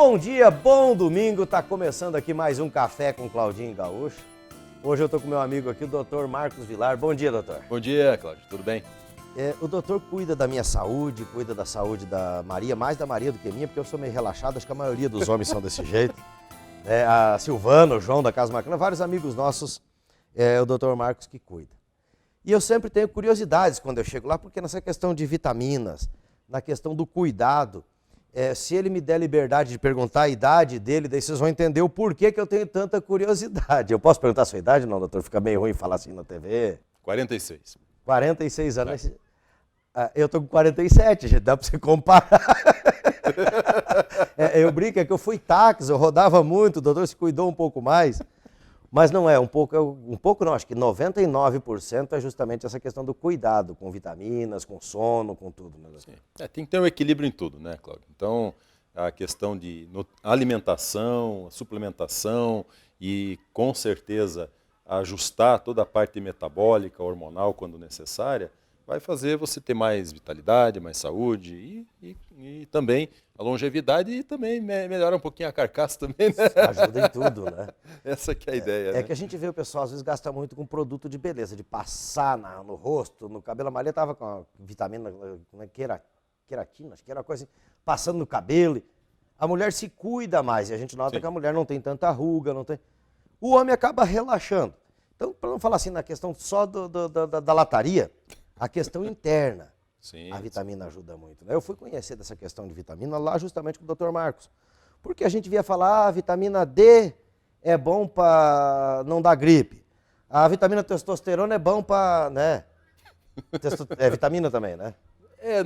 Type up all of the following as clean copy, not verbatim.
Bom dia, bom domingo, tá começando aqui mais um Café com Claudinho Gaúcho. Hoje eu tô com meu amigo aqui, o doutor Marcos Vilar. Bom dia, doutor. Bom dia, Cláudio, tudo bem? O doutor cuida da minha saúde, cuida da saúde da Maria, mais da Maria do que minha, porque eu sou meio relaxado, acho que a maioria dos homens são desse jeito. A Silvana, o João da Casa Macana, vários amigos nossos, o doutor Marcos que cuida. E eu sempre tenho curiosidades quando eu chego lá, porque nessa questão de vitaminas, na questão do cuidado, se ele me der liberdade de perguntar a idade dele, daí vocês vão entender o porquê que eu tenho tanta curiosidade. Eu posso perguntar a sua idade? Não, doutor, fica meio ruim falar assim na TV. 46. 46 anos. Eu tô com 47, gente, dá para você comparar. Eu brinco, é que eu fui táxi, eu rodava muito, o doutor se cuidou um pouco mais. Mas não é, um pouco não, acho que 99% é justamente essa questão do cuidado com vitaminas, com sono, com tudo. Né? Tem que ter um equilíbrio em tudo, né, Cláudio? Então, a questão de alimentação, suplementação e, com certeza, ajustar toda a parte metabólica, hormonal, quando necessária, vai fazer você ter mais vitalidade, mais saúde e também a longevidade e também melhora um pouquinho a carcaça também, né? Ajuda em tudo, né? Essa que é a ideia, né? É que a gente vê o pessoal às vezes gasta muito com produto de beleza, de passar no rosto, no cabelo. A Maria estava com a vitamina queratina, acho que era uma coisa assim, passando no cabelo. A mulher se cuida mais e a gente nota que a mulher não tem tanta ruga, não tem... O homem acaba relaxando. Então, para não falar assim na questão só da lataria, a questão interna, a vitamina ajuda muito. Né? Eu fui conhecer dessa questão de vitamina lá justamente com o Dr. Marcos. Porque a gente via falar, a vitamina D é bom para não dar gripe. A vitamina testosterona é bom para, né? É vitamina também, né?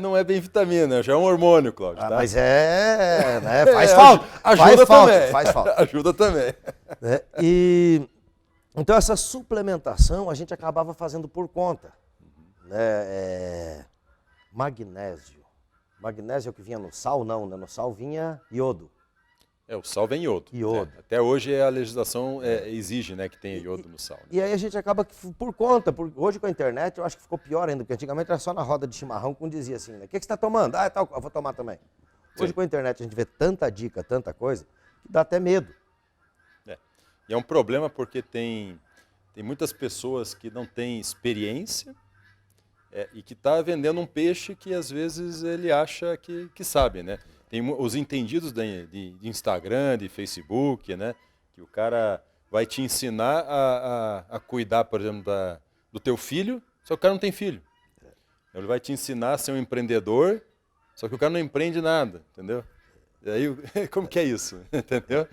Não é bem vitamina, já é um hormônio, Cláudio. Tá? Mas né? Faz falta. Ajuda também. Faz falta. Ajuda também. Então essa suplementação a gente acabava fazendo por conta. Magnésio. Magnésio que vinha no sal, não, né? No sal vinha iodo. O sal vem iodo. Iodo. Até hoje a legislação exige, né, que tenha iodo no sal. Né? E aí a gente acaba por conta, hoje com a internet eu acho que ficou pior ainda, porque antigamente era só na roda de chimarrão que um dizia assim, né? O que você está tomando? Tal, eu vou tomar também. Hoje com a internet a gente vê tanta dica, tanta coisa, que dá até medo. E é um problema porque tem muitas pessoas que não têm experiência e que está vendendo um peixe que às vezes ele acha que sabe, né? Tem os entendidos de Instagram, de Facebook, né? Que o cara vai te ensinar a cuidar, por exemplo, do teu filho, só que o cara não tem filho. Ele vai te ensinar a ser um empreendedor, só que o cara não empreende nada, entendeu? E aí, como que é isso? Entendeu?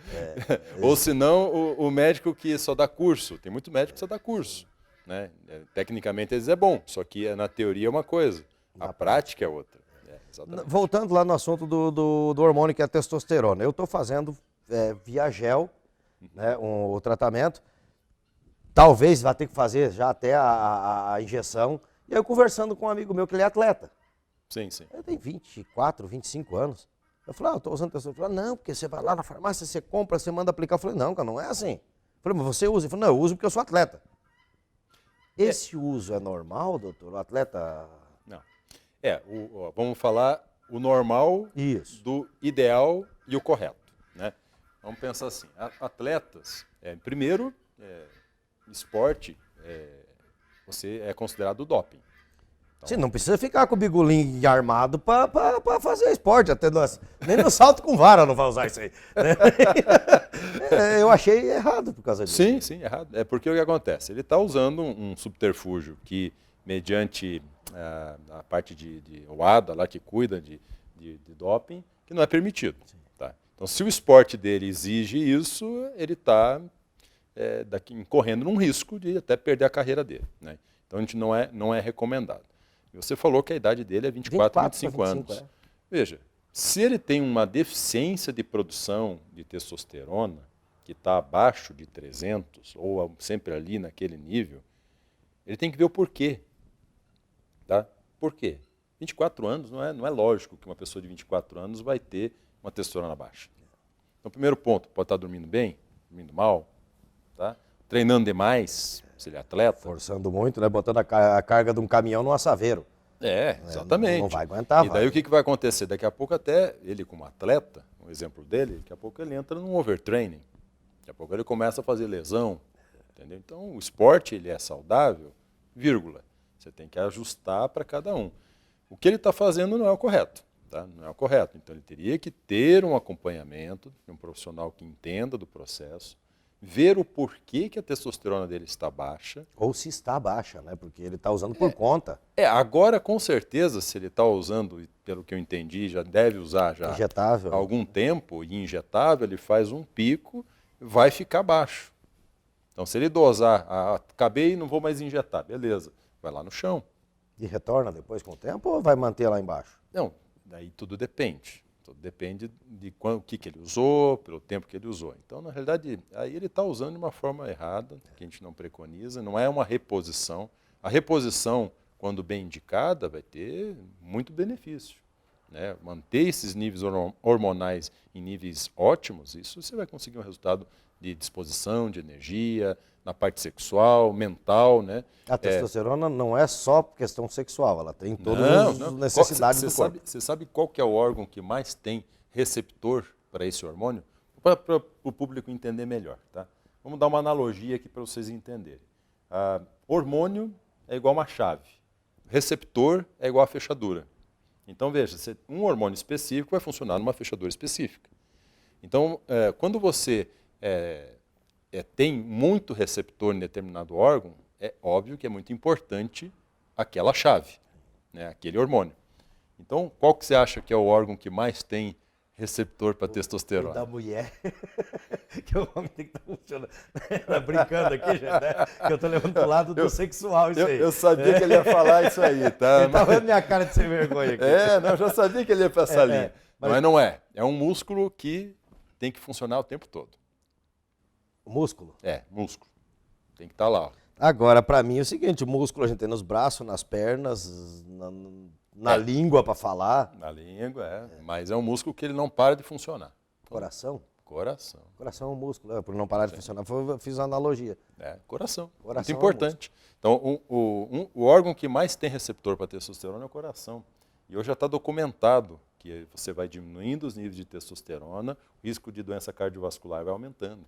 Ou senão, o médico que só dá curso. Tem muito médico que só dá curso. Né? Tecnicamente, eles é bom, só que na teoria é uma coisa, a prática é outra. Voltando lá no assunto do hormônio que é a testosterona. Eu estou fazendo via gel, né, o tratamento. Talvez vá ter que fazer já até a injeção. E aí eu conversando com um amigo meu que ele é atleta. Sim. Ele tem 24, 25 anos. Eu falei, eu estou usando testosterona. Não, porque você vai lá na farmácia, você compra, você manda aplicar. Eu falei, não, cara, não é assim. Eu falei, mas você usa? Ele falou, não, eu uso porque eu sou atleta. Esse uso é normal, doutor? O atleta... Não. Vamos falar o normal, do ideal e o correto. Né? Vamos pensar assim, atletas, primeiro, esporte, você é considerado doping. Então, você não precisa ficar com o bigolinho armado para fazer esporte, até nem no salto com vara não vai usar isso aí. Eu achei errado por causa disso. Sim, errado. É porque o que acontece? Ele está usando um subterfúgio que, mediante a parte de OADA, lá que cuida de doping, que não é permitido. Tá? Então, se o esporte dele exige isso, ele está incorrendo num risco de até perder a carreira dele. Né? Então, a gente não é recomendado. Você falou que a idade dele é 24, 25 anos. Veja, se ele tem uma deficiência de produção de testosterona, que está abaixo de 300, ou sempre ali naquele nível, ele tem que ver o porquê. Tá? Por quê? 24 anos não é lógico que uma pessoa de 24 anos vai ter uma testosterona baixa. Então, primeiro ponto, pode estar dormindo bem, dormindo mal, tá? Treinando demais, se ele é atleta. Forçando muito, né? Botando a carga de um caminhão no assaveiro. Exatamente. Não vai aguentar. E daí o que vai acontecer? Daqui a pouco até ele como atleta, um exemplo dele, daqui a pouco ele entra num overtraining. Daqui a pouco ele começa a fazer lesão. Entendeu? Então, o esporte ele é saudável, vírgula. Você tem que ajustar para cada um. O que ele está fazendo não é o correto. Tá? Não é o correto. Então, ele teria que ter um acompanhamento de um profissional que entenda do processo, ver o porquê que a testosterona dele está baixa. Ou se está baixa, né? Porque ele está usando por conta. Agora, com certeza, se ele está usando, e pelo que eu entendi, já deve usar já Injetável. há algum tempo, e injetável, ele faz um pico, vai ficar baixo. Então, se ele dosar, acabei e não vou mais injetar, beleza, vai lá no chão. E retorna depois com o tempo ou vai manter lá embaixo? Não, daí tudo depende. Tudo depende de o que ele usou, pelo tempo que ele usou. Então, na realidade, aí ele está usando de uma forma errada, que a gente não preconiza, não é uma reposição. A reposição, quando bem indicada, vai ter muito benefício. Né? Manter esses níveis hormonais em níveis ótimos, isso você vai conseguir um resultado de disposição, de energia, na parte sexual, mental, né? A testosterona não é só questão sexual, ela tem todas as necessidades do corpo. Você sabe qual que é o órgão que mais tem receptor para esse hormônio? Para o público entender melhor, tá? Vamos dar uma analogia aqui para vocês entenderem. Hormônio é igual uma chave, receptor é igual a fechadura. Então, veja, um hormônio específico vai funcionar numa fechadura específica. Então, quando você tem muito receptor em determinado órgão, é óbvio que é muito importante aquela chave, né, aquele hormônio. Então, qual que você acha que é o órgão que mais tem receptor para testosterona? O da mulher, que o homem tem que estar funcionando. Tá brincando aqui, gente, né? Que eu estou levando para o lado do sexual isso aí. Eu sabia que ele ia falar isso aí, tá? Ele tá vendo minha cara de sem vergonha aqui. Não, eu já sabia que ele ia para essa linha. Mas não é. É um músculo que tem que funcionar o tempo todo. O músculo? Músculo. Tem que estar lá. Agora, para mim é o seguinte, o músculo a gente tem nos braços, nas pernas, na língua para falar. Na língua, mas é um músculo que ele não para de funcionar. Coração? Coração. Coração é um músculo, por não parar de funcionar. Eu fiz uma analogia. Coração. Coração muito importante. Então, o órgão que mais tem receptor para testosterona é o coração. E hoje já está documentado que você vai diminuindo os níveis de testosterona, o risco de doença cardiovascular vai aumentando.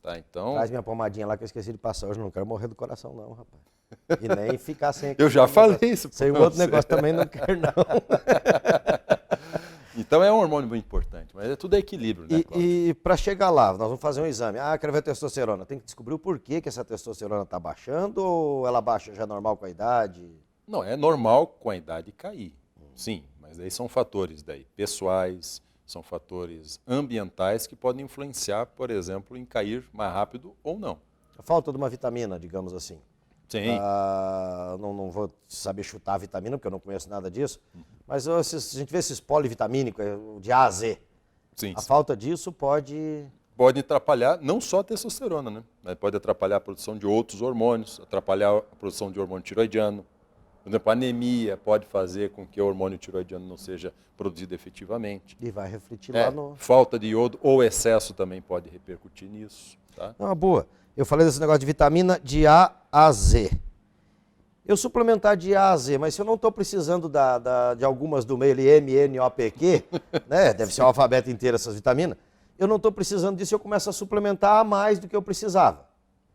Tá, então... Traz minha pomadinha lá que eu esqueci de passar hoje. Não quero morrer do coração não, rapaz. E nem ficar sem... Eu já falei isso. Sem o outro negócio também não quero não. Então é um hormônio muito importante, mas tudo é equilíbrio, né, Cláudio? E para chegar lá, nós vamos fazer um exame. Quero ver a testosterona. Tem que descobrir o porquê que essa testosterona está baixando ou ela baixa já normal com a idade? Não, é normal com a idade cair, sim. Mas daí são fatores pessoais, são fatores ambientais que podem influenciar, por exemplo, em cair mais rápido ou não. A falta de uma vitamina, digamos assim. Sim. Não vou saber chutar a vitamina, porque eu não conheço nada disso. Mas a gente vê esses polivitamínicos, de A a Z. Sim, a falta disso pode... Pode atrapalhar não só a testosterona, né? Mas pode atrapalhar a produção de outros hormônios, atrapalhar a produção de hormônio tiroidiano. Por exemplo, a anemia pode fazer com que o hormônio tiroidiano não seja produzido efetivamente. E vai refletir lá no... Falta de iodo ou excesso também pode repercutir nisso. Tá? Não, boa. Eu falei desse negócio de vitamina de A a Z. Eu suplementar de A a Z, mas se eu não estou precisando de algumas do meio ali, M, N, O, P, Q, né? Deve ser o alfabeto inteiro essas vitaminas, eu não estou precisando disso, eu começo a suplementar a mais do que eu precisava.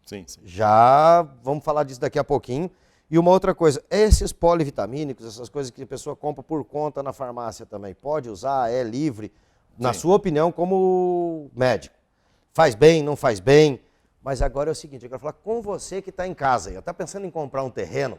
Sim, sim. Já vamos falar disso daqui a pouquinho. E uma outra coisa, esses polivitamínicos, essas coisas que a pessoa compra por conta na farmácia também, pode usar, é livre, na sua opinião, como médico. Faz bem, não faz bem, mas agora é o seguinte, eu quero falar com você que está em casa aí, está pensando em comprar um terreno,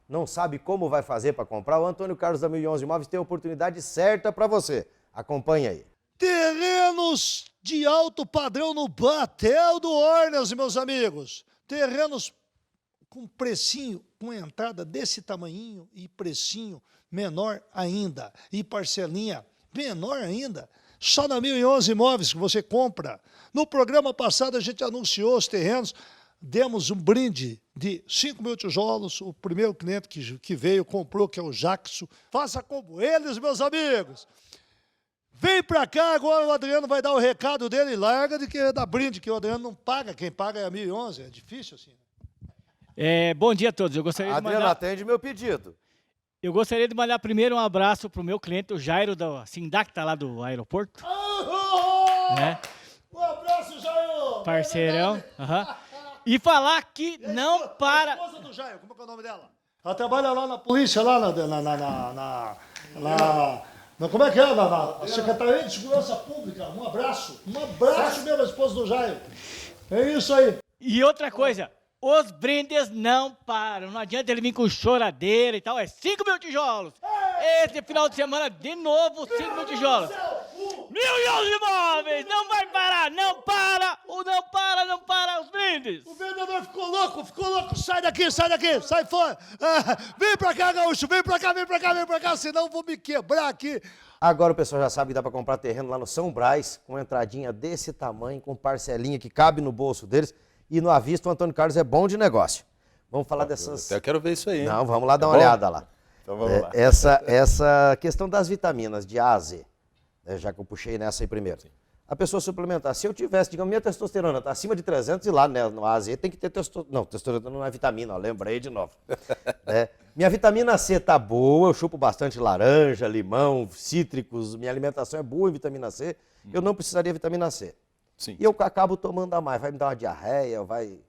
não sabe como vai fazer para comprar, o Antônio Carlos da 1011 Imóveis tem a oportunidade certa para você. Acompanhe aí. Terrenos de alto padrão no Batel do Ornas, meus amigos. Terrenos com precinho, com entrada desse tamanhinho e precinho menor ainda. E parcelinha menor ainda. Só na 1011 Imóveis que você compra. No programa passado a gente anunciou os terrenos, demos um brinde de 5 mil tijolos. O primeiro cliente que veio comprou, que é o Jackson. Faça como eles, meus amigos. Vem pra cá, agora o Adriano vai dar o recado dele. Larga de que dar brinde, que o Adriano não paga. Quem paga é a 1011, é difícil assim. Bom dia a todos. Eu gostaria de Adriano, mandar... atende meu pedido. Eu gostaria de mandar primeiro um abraço pro meu cliente, o Jairo, da Sindacta, lá do aeroporto. Né? Um abraço, Jair! Parceirão. Aham. E falar que não A para... esposa do Jair, como é que é o nome dela? Ela trabalha lá na polícia, lá como é que é? Na Secretaria de Segurança Pública. Um abraço mesmo, a esposa do Jair. É isso aí. E outra coisa, os brindes não param. Não adianta ele vir com choradeira e tal. É 5 mil tijolos. Esse final de semana, de novo, 5 mil tijolos. 1.000 imóveis. Não vai parar. Não para. Não para os brindes. O vendedor ficou louco. Sai daqui, sai fora. Vem pra cá, gaúcho. Vem pra cá, senão eu vou me quebrar aqui. Agora o pessoal já sabe que dá para comprar terreno lá no São Brás, com entradinha desse tamanho, com parcelinha que cabe no bolso deles. E no Avista, o Antônio Carlos é bom de negócio. Vamos falar dessas... Eu quero ver isso aí, hein? Não, vamos lá dar uma bom? olhada lá. Então vamos lá. Essa questão das vitaminas de A a Z, né, já que eu puxei nessa aí primeiro. Sim. A pessoa suplementar, se eu tivesse, digamos, minha testosterona está acima de 300 e lá, né, no A a Z tem que ter testosterona. Não, testosterona não é vitamina, ó, lembrei de novo. Minha vitamina C está boa, eu chupo bastante laranja, limão, cítricos, minha alimentação é boa em vitamina C, eu não precisaria de vitamina C. Sim. E eu acabo tomando a mais, vai me dar uma diarreia, vai...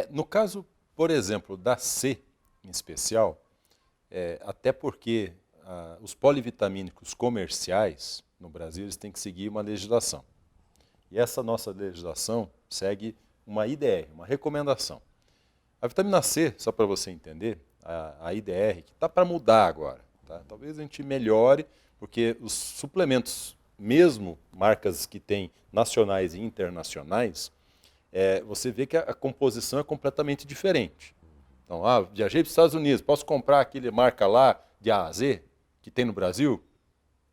No caso, por exemplo, da C em especial, até porque os polivitamínicos comerciais no Brasil eles têm que seguir uma legislação. E essa nossa legislação segue uma IDR, uma recomendação. A vitamina C, só para você entender, a IDR, que está para mudar agora, tá? Talvez a gente melhore, porque os suplementos, mesmo marcas que têm nacionais e internacionais, você vê que a composição é completamente diferente. Então, viajei para os Estados Unidos, posso comprar aquele marca lá de A a Z que tem no Brasil?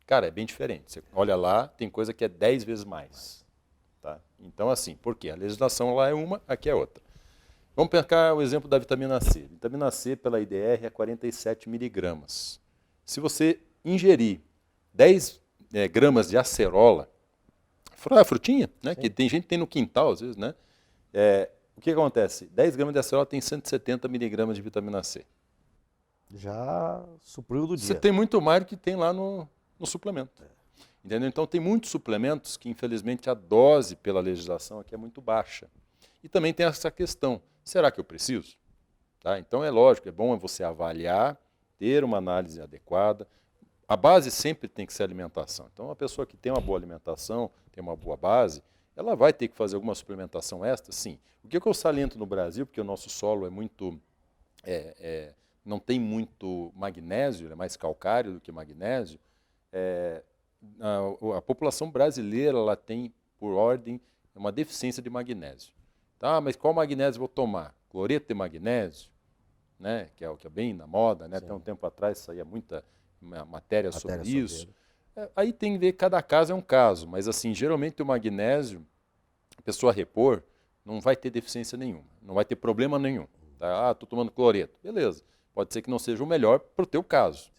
Cara, é bem diferente. Você olha lá, tem coisa que é 10 vezes mais. Tá? Então, assim, por quê? A legislação lá é uma, aqui é outra. Vamos pegar o exemplo da vitamina C. Vitamina C, pela IDR, é 47 miligramas. Se você ingerir 10 gramas de acerola, frutinha, né, que tem gente que tem no quintal, às vezes, né? O que acontece? 10 gramas de acerola tem 170 miligramas de vitamina C. Já supriu do dia. Você tem muito mais do que tem lá no suplemento. Entendeu? Então, tem muitos suplementos que, infelizmente, a dose pela legislação aqui é muito baixa. E também tem essa questão, será que eu preciso? Tá? Então, é lógico, é bom você avaliar, ter uma análise adequada. A base sempre tem que ser a alimentação. Então, a pessoa que tem uma boa alimentação, tem uma boa base, ela vai ter que fazer alguma suplementação extra, sim. O que eu saliento no Brasil, porque o nosso solo é muito... não tem muito magnésio, é mais calcário do que magnésio, a população brasileira ela tem, por ordem, uma deficiência de magnésio. Tá, mas qual magnésio vou tomar? Cloreto de magnésio, né, que é o que é bem na moda, né? Até um tempo atrás saía muita matéria sobre isso. Aí tem que ver, cada caso é um caso, mas assim, geralmente o magnésio, a pessoa repor, não vai ter deficiência nenhuma, não vai ter problema nenhum. Tá? Estou tomando cloreto, beleza. Pode ser que não seja o melhor para o teu caso.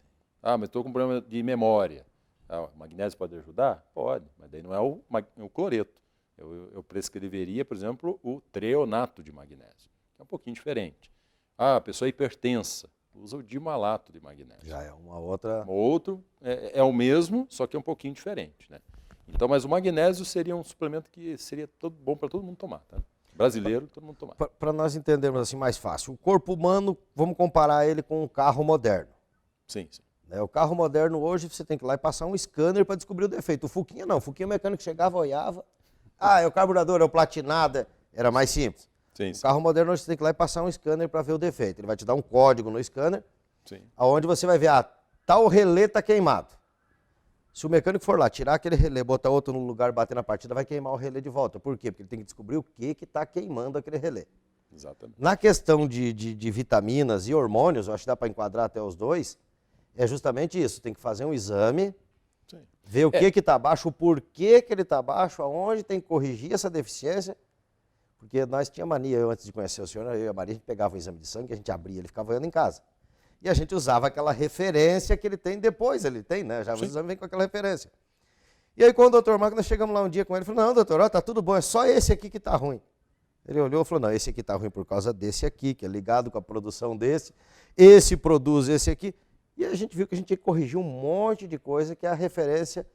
Mas estou com problema de memória. O magnésio pode ajudar? Pode, mas daí não é o cloreto. Eu prescreveria, por exemplo, o treonato de magnésio, que é um pouquinho diferente. A pessoa é hipertensa, usa o dimalato de magnésio. Já é uma outra... O outro é o mesmo, só que é um pouquinho diferente. Né? Então, mas o magnésio seria um suplemento que seria bom para todo mundo tomar. Tá? Brasileiro, todo mundo tomar. Para nós entendermos assim mais fácil, o corpo humano, vamos comparar ele com um carro moderno. Sim, sim. O carro moderno hoje, você tem que ir lá e passar um scanner para descobrir o defeito. O Fuquinha não, o Fuquinha o mecânico chegava, olhava, é o carburador, é o platinado, era mais simples. Sim, o carro moderno hoje você tem que ir lá e passar um scanner para ver o defeito. Ele vai te dar um código no scanner, onde você vai ver, tal relé está queimado. Se o mecânico for lá, tirar aquele relé, botar outro no lugar, bater na partida, vai queimar o relé de volta. Por quê? Porque ele tem que descobrir o que está queimando aquele relé. Exatamente. Na questão de vitaminas e hormônios, eu acho que dá para enquadrar até os dois, é justamente isso. Tem que fazer um exame, ver o que está baixo, o porquê que ele está baixo, aonde tem que corrigir essa deficiência. Porque nós tínhamos mania, antes de conhecer o senhor, eu e a Maria, a gente pegava um exame de sangue, a gente abria, ele ficava olhando em casa. E a gente usava aquela referência que ele tem depois, ele tem, né? Já o exame vem com aquela referência. E aí, quando o doutor Marco, nós chegamos lá um dia com ele, ele falou, não, doutor, tá tudo bom, é só esse aqui que tá ruim. Ele olhou e falou, não, esse aqui tá ruim por causa desse aqui, que é ligado com a produção desse, esse produz esse aqui. E a gente viu que a gente tinha que corrigir um monte de coisa que a referência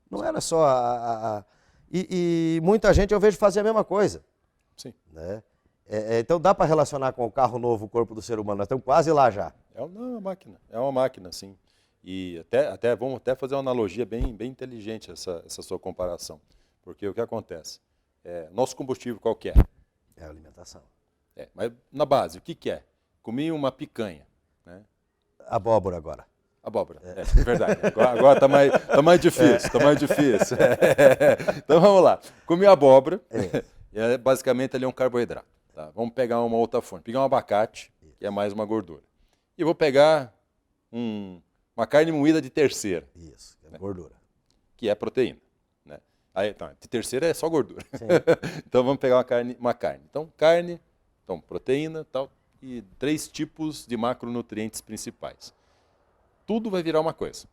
não era só E muita gente eu vejo fazer a mesma coisa. Sim. Né? Então dá para relacionar com o carro novo, o corpo do ser humano. Nós estamos quase lá já. É uma máquina, sim. E vamos até fazer uma analogia bem inteligente essa sua comparação. Porque o que acontece? Nosso combustível qual que é? É a alimentação. Mas na base, o que é? Comi uma picanha, né? Abóbora agora. Abóbora, é verdade. Agora tá mais difícil, tá mais difícil. Então vamos lá. Comi abóbora, basicamente ele é um carboidrato. Tá? Vamos pegar uma outra fonte. Pegar um abacate, que é mais uma gordura. E vou pegar uma carne moída de terceira. Isso, é gordura. Que é proteína. Né? Aí, então, de terceira é só gordura. Então vamos pegar uma carne. Então, carne, proteína tal, e 3 tipos de macronutrientes principais. Tudo vai virar uma coisa.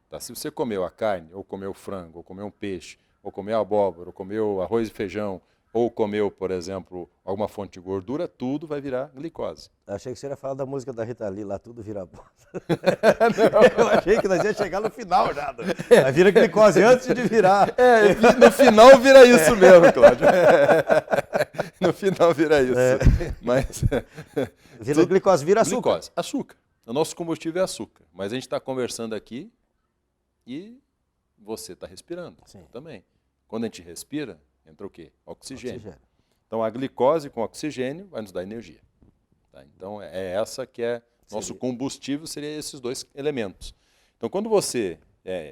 Tá? Se você comeu a carne, ou comeu frango, ou comeu um peixe, ou comeu abóbora, ou comeu arroz e feijão, ou comeu, por exemplo, alguma fonte de gordura, tudo vai virar glicose. Achei que você ia falar da música da Rita Lee, lá tudo vira bosta. Eu achei que nós ia chegar no final já. Vai virar glicose antes de virar. No final vira isso mesmo, Cláudio. No final vira isso. Mas, vira glicose, vira açúcar. Glicose, açúcar. O nosso combustível é açúcar. Mas a gente está conversando aqui e você está respirando. Sim. Também. Quando a gente respira, entra o quê? Oxigênio. Então a glicose com oxigênio vai nos dar energia. Tá? Então essa que é nosso combustível, seria esses 2 elementos. Então quando você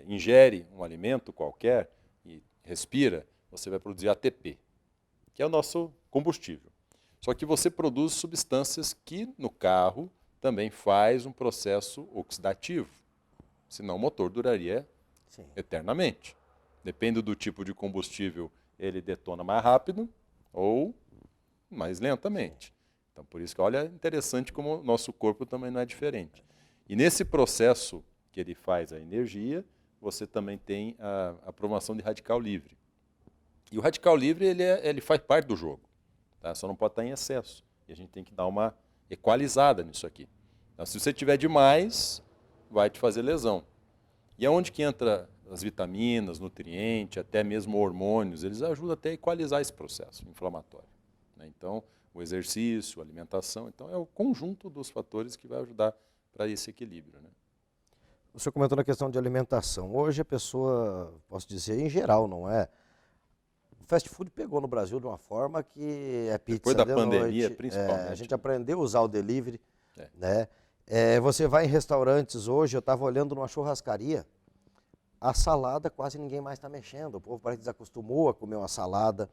ingere um alimento qualquer e respira, você vai produzir ATP, que é o nosso combustível. Só que você produz substâncias que no carro também faz um processo oxidativo. Senão o motor duraria eternamente. Depende do tipo de combustível, ele detona mais rápido ou mais lentamente. Então, por isso que, olha, interessante como o nosso corpo também não é diferente. E nesse processo que ele faz a energia, você também tem a promoção de radical livre. E o radical livre, ele faz parte do jogo. Tá? Só não pode estar em excesso. E a gente tem que dar uma equalizada nisso aqui. Então, se você tiver demais, vai te fazer lesão. E é onde que entra as vitaminas, nutrientes, até mesmo hormônios, eles ajudam até a equalizar esse processo inflamatório. Né? Então, o exercício, a alimentação, então é o conjunto dos fatores que vai ajudar para esse equilíbrio. Né? O senhor comentou na questão de alimentação. Hoje a pessoa, posso dizer, em geral, não é? O fast food pegou no Brasil de uma forma que é pizza depois da de pandemia, noite. principalmente. A gente aprendeu a usar o delivery. É. Né? Você vai em restaurantes hoje, eu estava olhando numa churrascaria, a salada quase ninguém mais está mexendo. O povo parece que desacostumou a comer uma salada.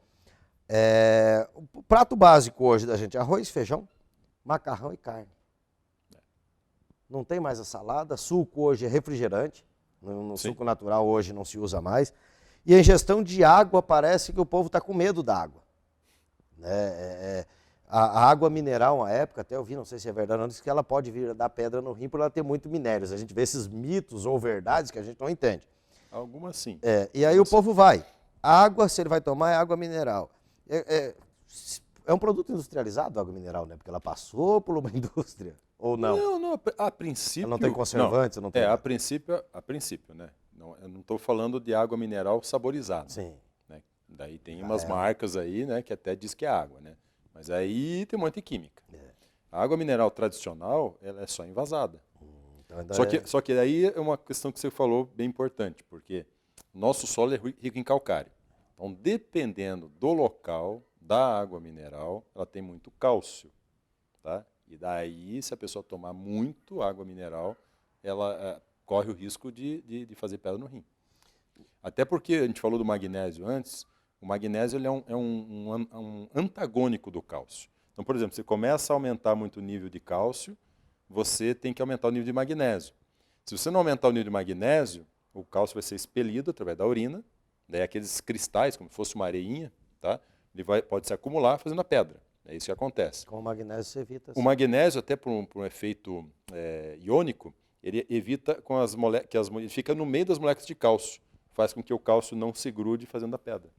O prato básico hoje da gente, arroz, feijão, macarrão e carne. Não tem mais a salada, suco hoje é refrigerante, no suco natural hoje não se usa mais. E a ingestão de água, parece que o povo está com medo da água. Né? A água mineral, uma época, até eu vi, não sei se é verdade ou não, disse que ela pode vir dar pedra no rim por ela ter muito minérios. A gente vê esses mitos ou verdades que a gente não entende. Algumas sim. E aí o povo vai. A água, se ele vai tomar, é água mineral. É um produto industrializado, a água mineral, né? Porque ela passou por uma indústria, ou não? Não, a princípio... Ela não tem conservantes? Não tem a princípio, né? Não, eu não estou falando de água mineral saborizada. Sim. Né? Daí tem umas marcas aí, né, que até diz que é água, né? Mas aí tem um monte de química. A água mineral tradicional, ela é só envasada. Então só que aí é uma questão que você falou bem importante, porque nosso solo é rico em calcário. Então, dependendo do local da água mineral, ela tem muito cálcio. Tá? E daí, se a pessoa tomar muito água mineral, ela corre o risco de fazer pedra no rim. Até porque, a gente falou do magnésio antes, o magnésio ele é um antagônico do cálcio. Então, por exemplo, você começa a aumentar muito o nível de cálcio, você tem que aumentar o nível de magnésio. Se você não aumentar o nível de magnésio, o cálcio vai ser expelido através da urina, daí aqueles cristais, como se fosse uma areinha, tá? Ele pode se acumular fazendo a pedra. É isso que acontece. Com o magnésio você evita. O magnésio, até por um efeito iônico, ele evita ele fica no meio das moléculas de cálcio, faz com que o cálcio não se grude fazendo a pedra.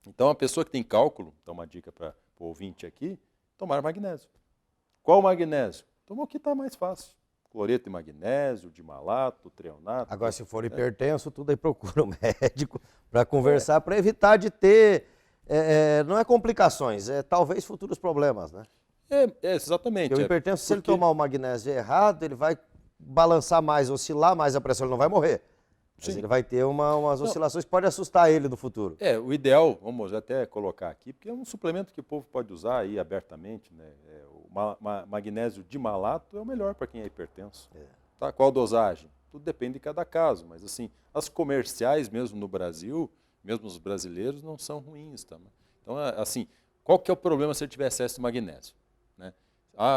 Então, a pessoa que tem cálculo, então uma dica para o ouvinte aqui, tomar magnésio. Qual magnésio? Toma o que está mais fácil. cloreto de magnésio, de malato, treonato. Agora, se for hipertenso, tudo aí procura um médico para conversar, para evitar de ter, não é complicações, é talvez futuros problemas, né? Exatamente. Porque o hipertenso, se ele tomar o magnésio errado, ele vai balançar mais, oscilar mais a pressão, ele não vai morrer. Mas Sim. ele vai ter umas oscilações que podem assustar ele no futuro. O ideal, vamos até colocar aqui, porque é um suplemento que o povo pode usar aí abertamente, né? O magnésio de malato é o melhor para quem é hipertenso. Tá? Qual dosagem? Tudo depende de cada caso, mas assim, as comerciais mesmo no Brasil, mesmo os brasileiros, não são ruins. Tá? Então, assim, qual que é o problema se ele tiver excesso de magnésio? Né?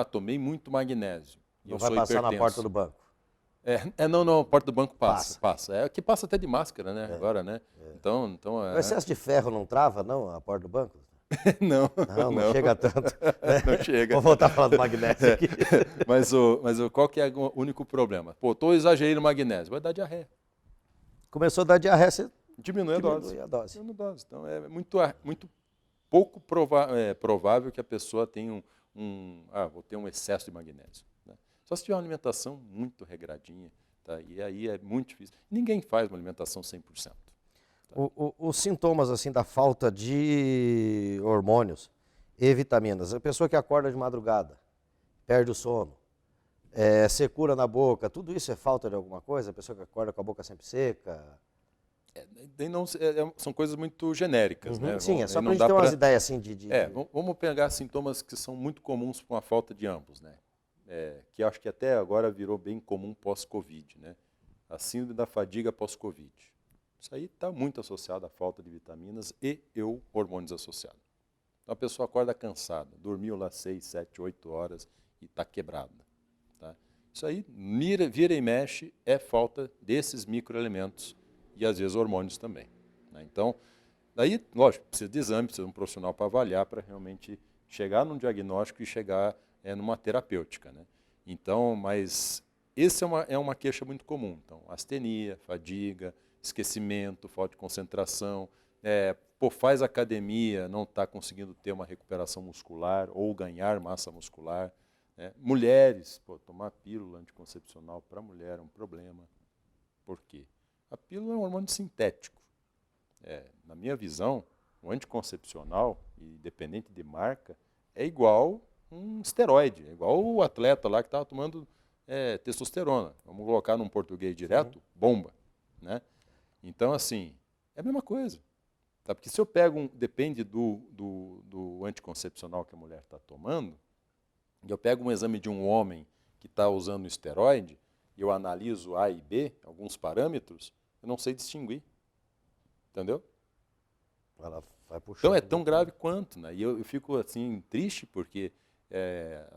Tomei muito magnésio. Não vai passar hipertenso. na porta do banco. Não, a porta do banco passa. É que passa até de máscara, né? Agora, né? Então, O excesso de ferro não trava, não, a porta do banco? não, Não chega tanto. Né? Não chega. Vou voltar a falar do magnésio aqui. Mas qual que é o único problema? Pô, exagerei no magnésio, vai dar diarreia. Começou a dar diarreia, você Diminui a dose. Diminui a dose. Então, é muito pouco provável que a pessoa tenha vou ter um excesso de magnésio. Né? Só se tiver uma alimentação muito regradinha, tá? E aí é muito difícil. Ninguém faz uma alimentação 100%. Os sintomas assim da falta de hormônios e vitaminas, a pessoa que acorda de madrugada, perde o sono, secura na boca, tudo isso é falta de alguma coisa? A pessoa que acorda com a boca sempre seca? São coisas muito genéricas. Né? Sim, é só para a gente ter umas ideias assim de... Vamos pegar sintomas que são muito comuns com a falta de ambos, né? Que acho que até agora virou bem comum pós-Covid, né? A síndrome da fadiga pós-Covid. Isso aí está muito associado à falta de vitaminas e hormônios associados. Então a pessoa acorda cansada, dormiu lá 6, 7, 8 horas e está quebrada. Tá? Isso aí, vira e mexe, é falta desses microelementos e às vezes hormônios também. Né? Então, daí, lógico, precisa de exame, precisa de um profissional para avaliar, para realmente chegar num diagnóstico e chegar numa terapêutica. Né? Então, mas essa é uma queixa muito comum. Então, astenia, fadiga, esquecimento, falta de concentração, faz academia, não está conseguindo ter uma recuperação muscular ou ganhar massa muscular. Né? Mulheres, tomar pílula anticoncepcional para mulher é um problema. Por quê? A pílula é um hormônio sintético. Na minha visão, o anticoncepcional, independente de marca, é igual um esteroide, é igual o atleta lá que estava tomando testosterona. Vamos colocar num português direto, bomba. Né? Então, assim, é a mesma coisa. Tá? Porque se eu pego, depende do anticoncepcional que a mulher está tomando, e eu pego um exame de um homem que está usando esteroide, e eu analiso A e B, alguns parâmetros, eu não sei distinguir. Entendeu? Ela vai puxando. Então é tão grave quanto. Né? E eu fico assim, triste porque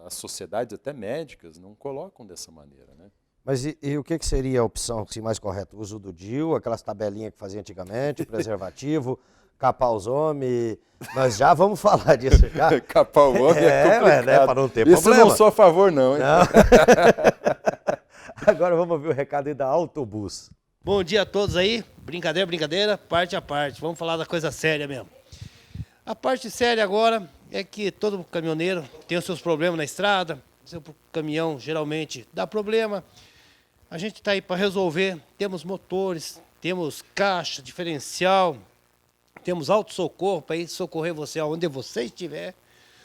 as sociedades, até médicas, não colocam dessa maneira. Né? Mas e o que seria a opção assim, mais correta? O uso do DIU, aquelas tabelinhas que fazia antigamente, preservativo, capar os homens. Nós já vamos falar disso já. Capar o homem é complicado. Né, para não ter Isso problema. eu não sou a favor, não. Hein? Não. Agora vamos ouvir o recado aí da Autobus. Bom dia a todos aí. Brincadeira, parte a parte. Vamos falar da coisa séria mesmo. A parte séria agora é que todo caminhoneiro tem os seus problemas na estrada. Seu caminhão geralmente dá problema. A gente está aí para resolver. Temos motores, temos caixa, diferencial, temos auto-socorro para ir socorrer você aonde você estiver,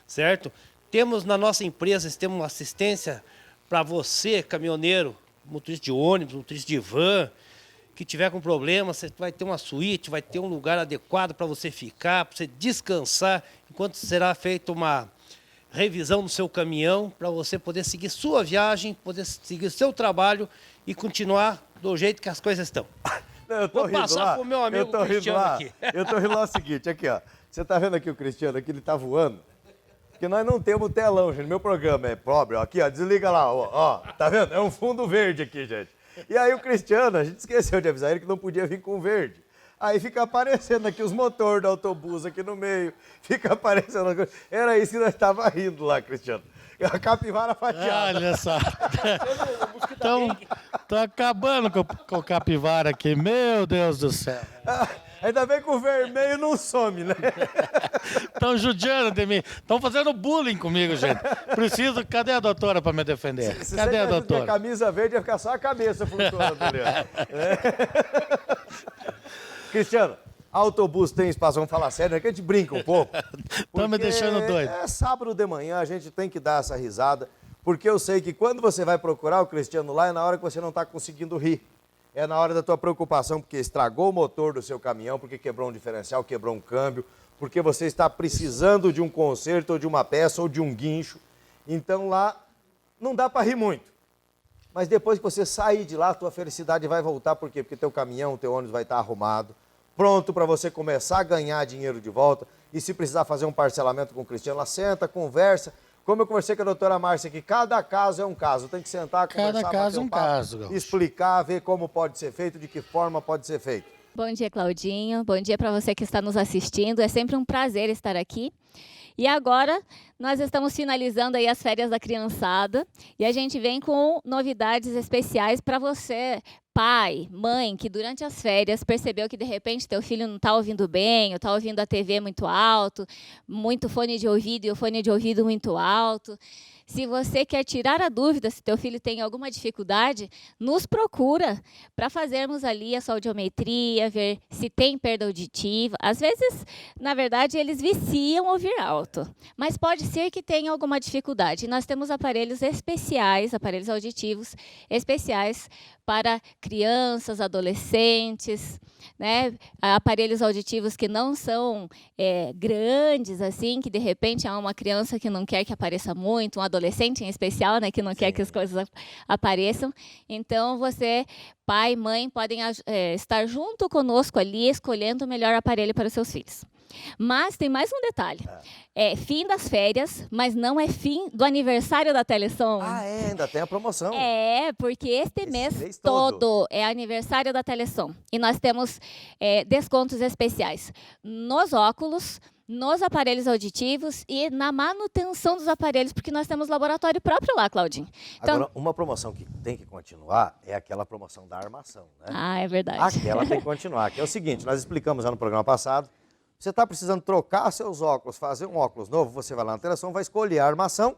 certo? Temos na nossa empresa, temos uma assistência para você, caminhoneiro, motorista de ônibus, motorista de van, que tiver com problema, você vai ter uma suíte, vai ter um lugar adequado para você ficar, para você descansar, enquanto será feita uma revisão do seu caminhão, para você poder seguir sua viagem, poder seguir seu trabalho e continuar do jeito que as coisas estão. Não, eu tô Vou rindo passar lá, pro meu amigo Cristiano aqui. Eu tô rindo lá o seguinte, aqui ó, você tá vendo aqui o Cristiano, aqui ele tá voando, porque nós não temos telão, gente, meu programa é pobre, ó, aqui ó, desliga lá, ó, tá vendo? É um fundo verde aqui, gente. E aí o Cristiano, a gente esqueceu de avisar ele que não podia vir com verde. Aí fica aparecendo aqui os motores do autobus aqui no meio, fica aparecendo, era isso que nós estávamos rindo lá, Cristiano. A capivara fatiada. Olha só. Estão acabando com o capivara aqui, meu Deus do céu. Ainda bem que o vermelho não some, né? Estão judiando de mim. Estão fazendo bullying comigo, gente. Preciso. Cadê a doutora para me defender? Se Cadê a você tiver doutora? camisa verde, vai ficar só a cabeça flutuando, beleza? Cristiano, autobus tem espaço, vamos falar sério, né? Que a gente brinca um pouco. Estão me deixando doido. É sábado de manhã, a gente tem que dar essa risada, porque eu sei que quando você vai procurar o Cristiano lá, é na hora que você não está conseguindo rir. É na hora da tua preocupação, porque estragou o motor do seu caminhão, porque quebrou um diferencial, quebrou um câmbio, porque você está precisando de um conserto, ou de uma peça, ou de um guincho. Então lá não dá para rir muito. Mas depois que você sair de lá, a tua felicidade vai voltar. Por quê? Porque teu caminhão, teu ônibus vai estar arrumado, pronto para você começar a ganhar dinheiro de volta. E se precisar fazer um parcelamento com o Cristiano, lá senta, conversa. Como eu conversei com a doutora Márcia aqui, cada caso é um caso. Tem que sentar, conversar, Cada caso bater um papo, caso, Gaúcho. explicar, ver como pode ser feito, de que forma pode ser feito. Bom dia, Claudinho. Bom dia para você que está nos assistindo. É sempre um prazer estar aqui. E agora nós estamos finalizando aí as férias da criançada e a gente vem com novidades especiais para você, pai, mãe, que durante as férias percebeu que de repente teu filho não está ouvindo bem, ou está ouvindo a TV muito alto, muito fone de ouvido e o fone de ouvido muito alto. Se você quer tirar a dúvida se teu filho tem alguma dificuldade, nos procura para fazermos ali a sua audiometria, ver se tem perda auditiva. Às vezes, na verdade, eles viciam ouvir alto, mas pode ser que tenha alguma dificuldade. Nós temos aparelhos especiais, aparelhos auditivos especiais para crianças, adolescentes, né? Aparelhos auditivos que não são grandes, assim, que de repente há uma criança que não quer que apareça muito, um adolescente em especial, né, que não quer que as coisas apareçam. Então, você, pai, mãe, podem estar junto conosco ali, escolhendo o melhor aparelho para os seus filhos. Mas tem mais um detalhe. É fim das férias, mas não é fim do aniversário da Telesom. Ah, ainda tem a promoção. É, porque este mês todo é aniversário da Telesom. E nós temos descontos especiais nos óculos, nos aparelhos auditivos e na manutenção dos aparelhos, porque nós temos laboratório próprio lá, Claudinho. Então, Agora, uma promoção que tem que continuar é aquela promoção da armação, né? Ah, é verdade. Aquela tem que continuar, que é o seguinte, nós explicamos já no programa passado, você está precisando trocar seus óculos, fazer um óculos novo, você vai lá na Telesom, vai escolher a armação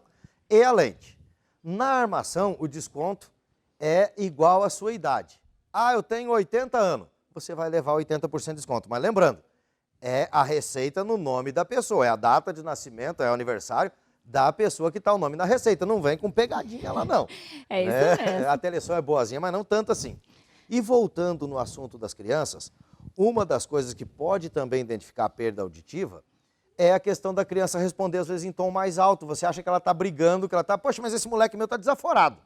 e a lente. Na armação, o desconto é igual à sua idade. Ah, eu tenho 80 anos, você vai levar 80% de desconto. Mas lembrando, é a receita no nome da pessoa, é a data de nascimento, é o aniversário da pessoa que está o nome na receita. Não vem com pegadinha lá, não. É isso mesmo. A Telesom é boazinha, mas não tanto assim. E voltando no assunto das crianças, uma das coisas que pode também identificar a perda auditiva é a questão da criança responder, às vezes, em tom mais alto. Você acha que ela está brigando, que ela está, poxa, mas esse moleque meu está desaforado.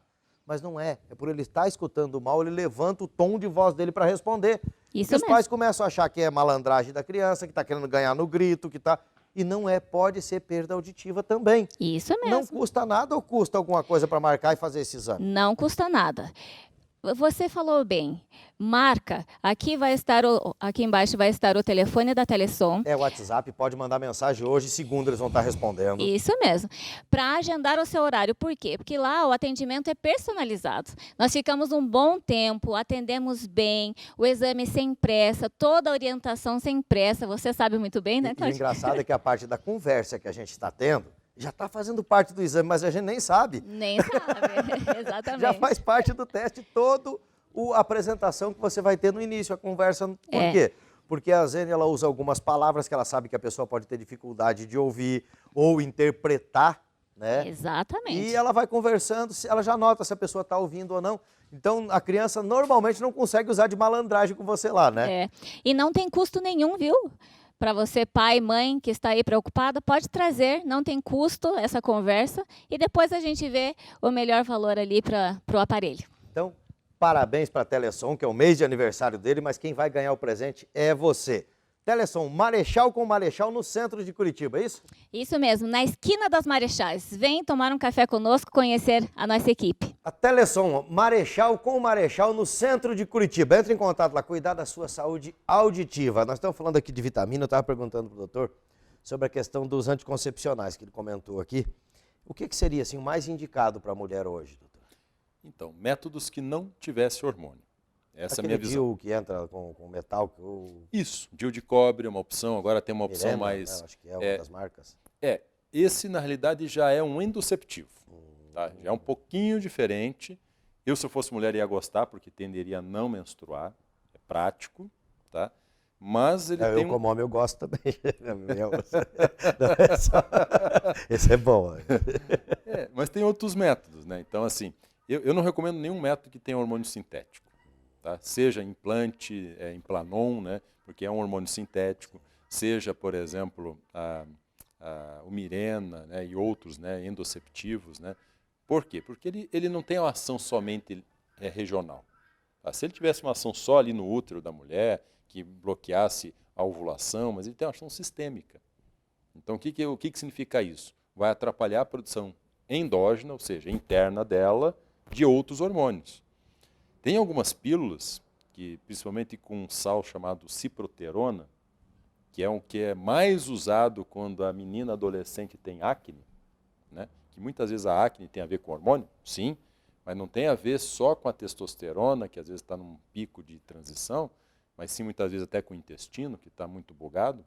Mas não é. É por ele estar escutando mal, ele levanta o tom de voz dele para responder. Isso e os mesmo. pais começam a achar que é malandragem da criança, que está querendo ganhar no grito, que está... E não é, pode ser perda auditiva também. Isso mesmo. Não custa nada ou custa alguma coisa para marcar e fazer esse exame? Não custa nada. Você falou bem. Marca. Aqui aqui embaixo vai estar o telefone da Telesom. É o WhatsApp, pode mandar mensagem hoje, segunda eles vão estar respondendo. Isso mesmo. Para agendar o seu horário. Por quê? Porque lá o atendimento é personalizado. Nós ficamos um bom tempo, atendemos bem, o exame sem pressa, toda a orientação sem pressa. Você sabe muito bem, né, E o Cláudia? engraçado é que a parte da conversa que a gente está tendo já está fazendo parte do exame, mas a gente nem sabe. Nem sabe. Exatamente. Já faz parte do teste toda a apresentação que você vai ter no início, a conversa. Por quê? Porque a Zene, ela usa algumas palavras que ela sabe que a pessoa pode ter dificuldade de ouvir ou interpretar, né? Exatamente. E ela vai conversando, ela já nota se a pessoa está ouvindo ou não. Então, a criança normalmente não consegue usar de malandragem com você lá, né? E não tem custo nenhum, viu? Para você, pai, mãe, que está aí preocupada, pode trazer, não tem custo essa conversa e depois a gente vê o melhor valor ali para o aparelho. Então, parabéns para a Telesom, que é o mês de aniversário dele, mas quem vai ganhar o presente é você. Telesom, Marechal com Marechal, no centro de Curitiba, é isso? Isso mesmo, na esquina das Marechais. Vem tomar um café conosco, conhecer a nossa equipe. A Telesom, Marechal com Marechal, no centro de Curitiba. Entre em contato lá, cuidar da sua saúde auditiva. Nós estamos falando aqui de vitamina, eu estava perguntando para o doutor sobre a questão dos anticoncepcionais, que ele comentou aqui. O que seria assim, o mais indicado para a mulher hoje, doutor? Então, métodos que não tivesse hormônio. Essa é a minha visão. DIU que entra com metal, que Isso, DIU de cobre é uma opção, agora tem uma opção Mirena, mais... né, acho que é uma das marcas. Esse na realidade já é um endosceptivo, tá? Já é um pouquinho diferente. Eu, se eu fosse mulher, ia gostar, porque tenderia a não menstruar, é prático, tá? Mas ele tem Eu, como homem, eu gosto também. Esse é bom. Mas tem outros métodos, né? Então, assim, eu não recomendo nenhum método que tenha hormônio sintético, tá? Seja implante, Implanon, né? Porque é um hormônio sintético, seja, por exemplo, o Mirena, né? E outros, né? Endosceptivos, né? Por quê? Porque ele não tem uma ação somente regional. Tá? Se ele tivesse uma ação só ali no útero da mulher, que bloqueasse a ovulação, mas ele tem uma ação sistêmica. Então, o que significa isso? Vai atrapalhar a produção endógena, ou seja, interna dela, de outros hormônios. Tem algumas pílulas, que, principalmente com um sal chamado ciproterona, que é o que é mais usado quando a menina adolescente tem acne, né? Que muitas vezes a acne tem a ver com hormônio, sim, mas não tem a ver só com a testosterona, que às vezes está num pico de transição, mas sim muitas vezes até com o intestino, que está muito bugado,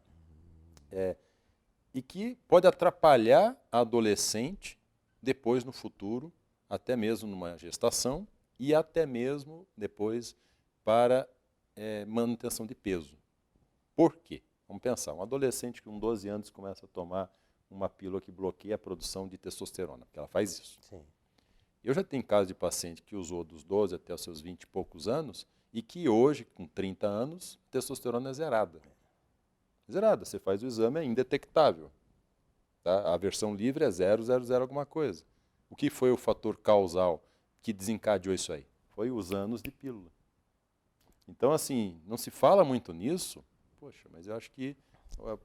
e que pode atrapalhar a adolescente depois no futuro, até mesmo numa gestação e até mesmo depois para manutenção de peso. Por quê? Vamos pensar, um adolescente com 12 anos começa a tomar uma pílula que bloqueia a produção de testosterona, porque ela faz isso. Sim. Eu já tenho casos de paciente que usou dos 12 até os seus 20 e poucos anos e que hoje, com 30 anos, a testosterona é zerada. Zerada, você faz o exame, é indetectável. Tá? A versão livre é 000 alguma coisa. O que foi o fator causal que desencadeou isso aí? Foi os anos de pílula. Então, assim, não se fala muito nisso, poxa, mas eu acho que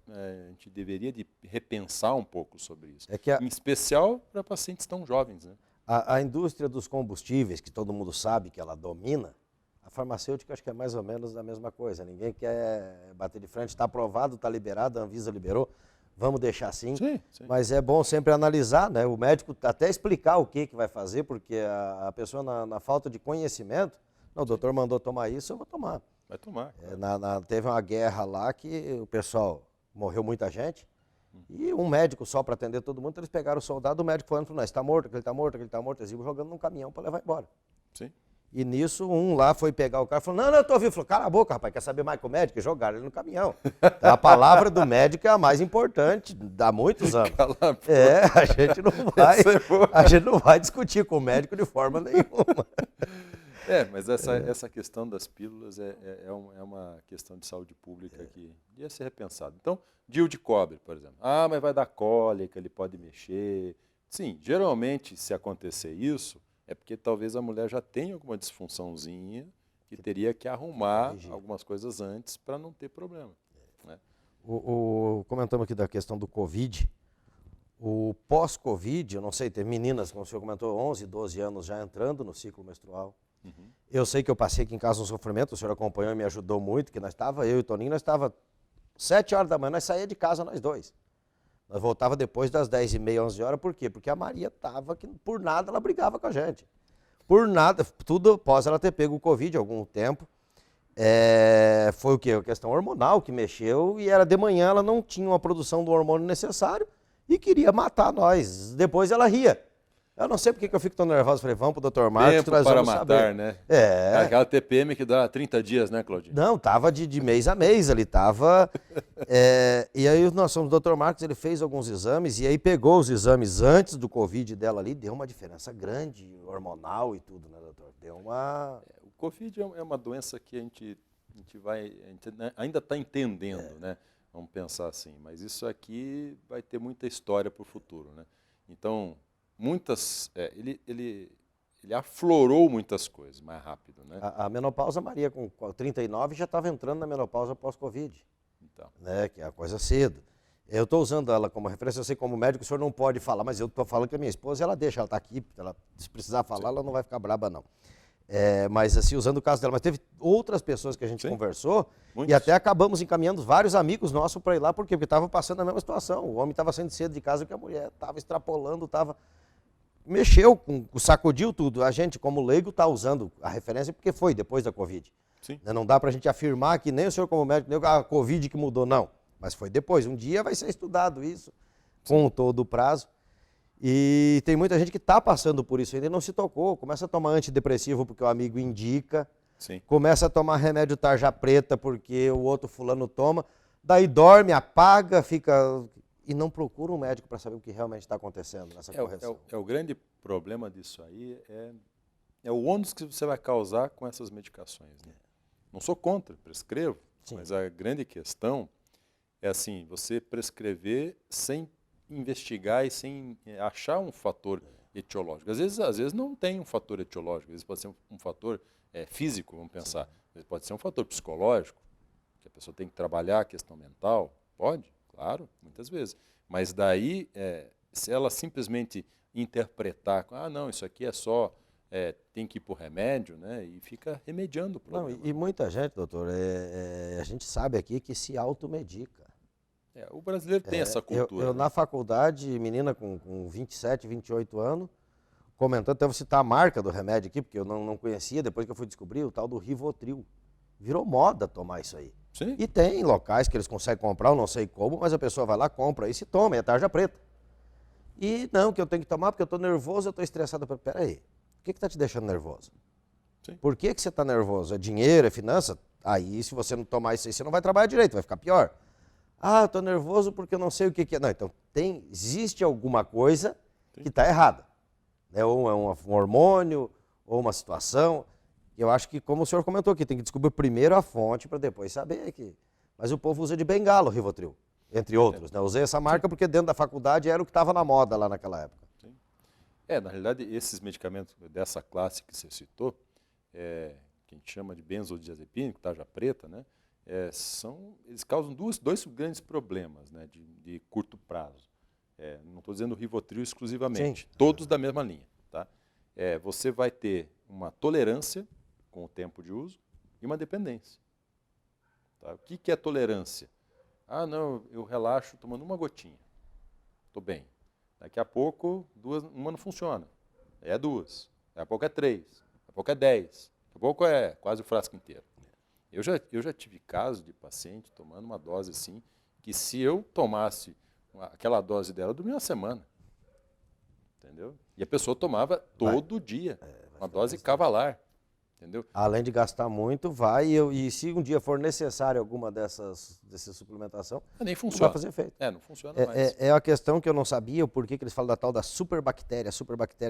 a gente deveria de repensar um pouco sobre isso. Em especial para pacientes tão jovens, né? A indústria dos combustíveis, que todo mundo sabe que ela domina, a farmacêutica acho que é mais ou menos a mesma coisa. Ninguém quer bater de frente, está aprovado, está liberado, a Anvisa liberou, vamos deixar assim. Sim. Mas é bom sempre analisar, né? O médico até explicar o que vai fazer, porque a pessoa na falta de conhecimento, não, o doutor mandou tomar isso, eu vou tomar. Vai tomar. Teve uma guerra lá que o pessoal, morreu muita gente, e um médico só para atender todo mundo, eles pegaram o soldado, o médico falando, não, está morto, aquele está morto, aquele está morto, eles iam jogando num caminhão para levar embora. Sim. E nisso, um lá foi pegar o cara e falou, não, eu tô vivo. Falou, cala a boca, rapaz, quer saber mais que o médico? E jogaram ele no caminhão. Então, a palavra do médico é a mais importante, há muitos anos. A gente não vai discutir com o médico de forma nenhuma. Mas essa questão das pílulas é uma questão de saúde pública que ia ser repensada. Então, DIU de cobre, por exemplo. Ah, mas vai dar cólica, ele pode mexer. Sim, geralmente, se acontecer isso, é porque talvez a mulher já tenha alguma disfunçãozinha que teria que arrumar algumas coisas antes para não ter problema. Né? Comentamos aqui da questão do Covid. O pós-Covid, eu não sei, tem meninas, como o senhor comentou, 11, 12 anos já entrando no ciclo menstrual. Uhum. Eu sei que eu passei aqui em casa um sofrimento, o senhor acompanhou e me ajudou muito, que eu e o Toninho, nós estávamos 7 horas da manhã, nós saíamos de casa nós dois. Nós voltava depois das 10h30, 11 horas, por quê? Porque a Maria estava que por nada ela brigava com a gente. Por nada, tudo após ela ter pego o Covid há algum tempo. Foi o quê? A questão hormonal que mexeu e era de manhã, ela não tinha uma produção do hormônio necessário e queria matar nós. Depois ela ria. Eu não sei porque que eu fico tão nervoso. Falei, vamos pro Dr. Marcos, Tempo para matar, né? Aquela TPM que dá 30 dias, né, Claudinho? Não, tava de mês a mês, ele tava... e aí nós somos o Dr. Marcos, ele fez alguns exames, e aí pegou os exames antes do Covid dela ali, deu uma diferença grande, hormonal e tudo, né, doutor? Deu uma... O Covid é uma doença que a gente ainda está entendendo, né? Vamos pensar assim, mas isso aqui vai ter muita história para o futuro, né? Então... ele aflorou muitas coisas mais rápido, né? A menopausa, Maria, com 39, já estava entrando na menopausa pós-Covid. Então. Né, que é a coisa cedo. Eu estou usando ela como referência, eu sei como médico, o senhor não pode falar, mas eu estou falando que a minha esposa, ela deixa, ela está aqui, se precisar falar, ela não vai ficar braba, não. Mas assim, usando o caso dela, mas teve outras pessoas que a gente conversou, e até acabamos encaminhando vários amigos nossos para ir lá, por quê? Porque estavam passando a mesma situação, o homem estava saindo cedo de casa que a mulher estava extrapolando, estava... mexeu, sacudiu tudo. A gente, como leigo, está usando a referência porque foi depois da Covid. Sim. Não dá para a gente afirmar que nem o senhor como médico, nem a Covid que mudou, não. Mas foi depois. Um dia vai ser estudado isso, com todo o prazo. E tem muita gente que está passando por isso ainda e não se tocou. Começa a tomar antidepressivo porque o amigo indica. Sim. Começa a tomar remédio tarja preta porque o outro fulano toma. Daí dorme, apaga, fica... E não procura um médico para saber o que realmente está acontecendo nessa correção. O grande problema disso aí é o ônus que você vai causar com essas medicações. Né? Não sou contra, prescrevo, Sim. mas a grande questão é assim, você prescrever sem investigar e sem achar um fator etiológico. Às vezes não tem um fator etiológico, às vezes pode ser um fator físico, vamos pensar. Às vezes pode ser um fator psicológico, que a pessoa tem que trabalhar a questão mental. Pode, claro, muitas vezes. Mas daí, se ela simplesmente interpretar, não, isso aqui é só, tem que ir por remédio, né? E fica remediando o problema. Não, e muita gente, doutor, a gente sabe aqui que se automedica. O brasileiro tem essa cultura. Eu né? na faculdade, menina com 27, 28 anos, comentando, até vou citar a marca do remédio aqui, porque eu não conhecia, depois que eu fui descobrir, o tal do Rivotril. Virou moda tomar isso aí. Sim. E tem locais que eles conseguem comprar, eu não sei como, mas a pessoa vai lá, compra e se toma, é tarja preta. E não, que eu tenho que tomar porque eu estou nervoso, eu estou estressado. Peraí, o que está te deixando nervoso? Sim. Por que você está nervoso? É dinheiro, é finança? Aí, se você não tomar isso aí, você não vai trabalhar direito, vai ficar pior. Eu estou nervoso porque eu não sei o que é. Não, então existe alguma coisa que está errada. Ou é um hormônio, ou uma situação. Eu acho que, como o senhor comentou aqui, tem que descobrir primeiro a fonte para depois saber que... Mas o povo usa de bengala o Rivotril, entre outros. Né? Eu usei essa marca porque dentro da faculdade era o que estava na moda lá naquela época. Sim. Na realidade, esses medicamentos dessa classe que você citou, que a gente chama de benzodiazepínico, tarja preta, né? Eles causam dois grandes problemas, né, de curto prazo. Não estou dizendo o Rivotril exclusivamente, Sim. todos da mesma linha. Tá? Você vai ter uma tolerância com o tempo de uso e uma dependência. Tá? O que é tolerância? Não, eu relaxo tomando uma gotinha. Estou bem. Daqui a pouco, uma não funciona. É 2. Daqui a pouco é 3. Daqui a pouco é 10. Daqui a pouco é quase o frasco inteiro. Eu já tive casos de paciente tomando uma dose assim, que se eu tomasse aquela dose dela, eu dormia uma semana. Entendeu? E a pessoa tomava todo dia, uma dose cavalar. Entendeu? Além de gastar muito, e se um dia for necessário alguma dessa suplementação, Nem não funciona. vai fazer efeito. Não funciona mais. É a questão que eu não sabia, o porquê que eles falam da tal da superbactéria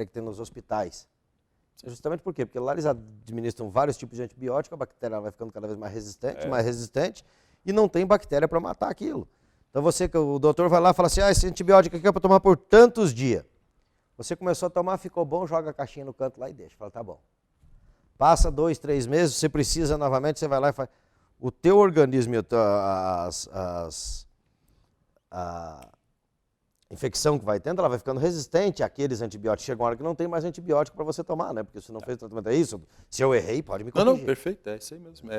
que tem nos hospitais. Justamente por quê? Porque lá eles administram vários tipos de antibiótico, a bactéria vai ficando cada vez mais resistente, e não tem bactéria para matar aquilo. Então o doutor vai lá e fala assim, esse antibiótico aqui é para tomar por tantos dias. Você começou a tomar, ficou bom, joga a caixinha no canto lá e deixa. Fala, tá bom. Passa 2, 3 meses, você precisa novamente, você vai lá e faz. O teu organismo, a infecção que vai tendo, ela vai ficando resistente àqueles antibióticos. Chega uma hora que não tem mais antibiótico para você tomar, né? Porque se não fez tratamento, é isso. Se eu errei, pode me corrigir. Não, perfeito, é isso aí mesmo.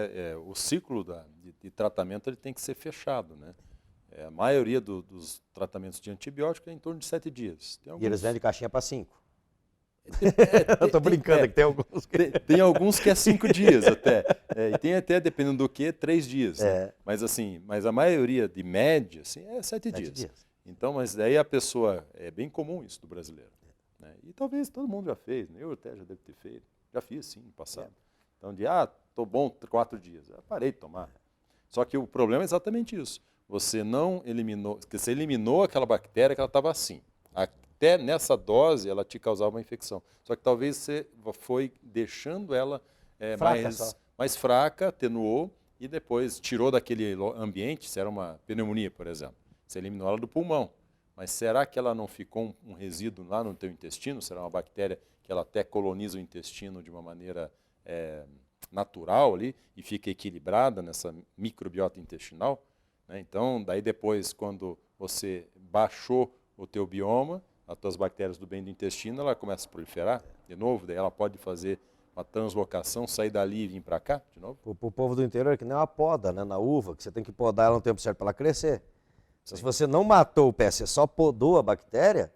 O ciclo de tratamento ele tem que ser fechado, né? A maioria dos tratamentos de antibiótico é em torno de 7 dias. E eles vendem caixinha para 5. Eu estou brincando, que tem alguns que... Tem alguns que é 5 dias até. E tem até, dependendo do que, 3 dias. Né? Mas a maioria de média assim, é 7 dias. Então, mas daí a pessoa, é bem comum isso do brasileiro. Né? E talvez todo mundo já fez, né? Eu até já devo ter feito. Já fiz sim no passado. Então, estou bom 4 dias. Eu parei de tomar. Só que o problema é exatamente isso. Você não eliminou, você eliminou aquela bactéria que ela estava assim. Até nessa dose ela te causava uma infecção. Só que talvez você foi deixando ela mais fraca, atenuou, e depois tirou daquele ambiente, se era uma pneumonia, por exemplo. Você eliminou ela do pulmão. Mas será que ela não ficou um resíduo lá no teu intestino? Será uma bactéria que ela até coloniza o intestino de uma maneira natural ali e fica equilibrada nessa microbiota intestinal? Então, daí depois, quando você baixou o teu bioma, as tuas bactérias do bem do intestino, ela começa a proliferar de novo, daí ela pode fazer uma translocação, sair dali e vir para cá de novo. O povo do interior é que nem uma poda, né, na uva, que você tem que podar ela no tempo certo para ela crescer. Então, se você não matou o pé, você só podou a bactéria,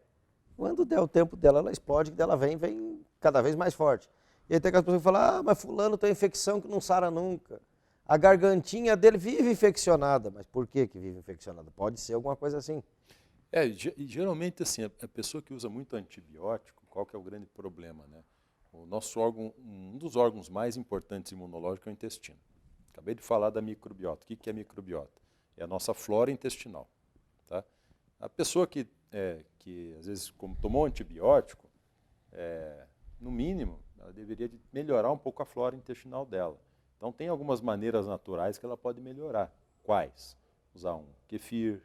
Quando der o tempo dela, ela explode, que dela vem cada vez mais forte. E aí tem aquelas pessoas que falam, mas fulano tem infecção que não sara nunca. A gargantinha dele vive infeccionada. Mas por que vive infeccionada? Pode ser alguma coisa assim. E geralmente assim, a pessoa que usa muito antibiótico, qual que é o grande problema, né? O nosso órgão, um dos órgãos mais importantes imunológicos é o intestino. Acabei de falar da microbiota. O que é microbiota? É a nossa flora intestinal. Tá? A pessoa que às vezes como tomou antibiótico, no mínimo, ela deveria melhorar um pouco a flora intestinal dela. Então tem algumas maneiras naturais que ela pode melhorar. Quais? Usar um kefir,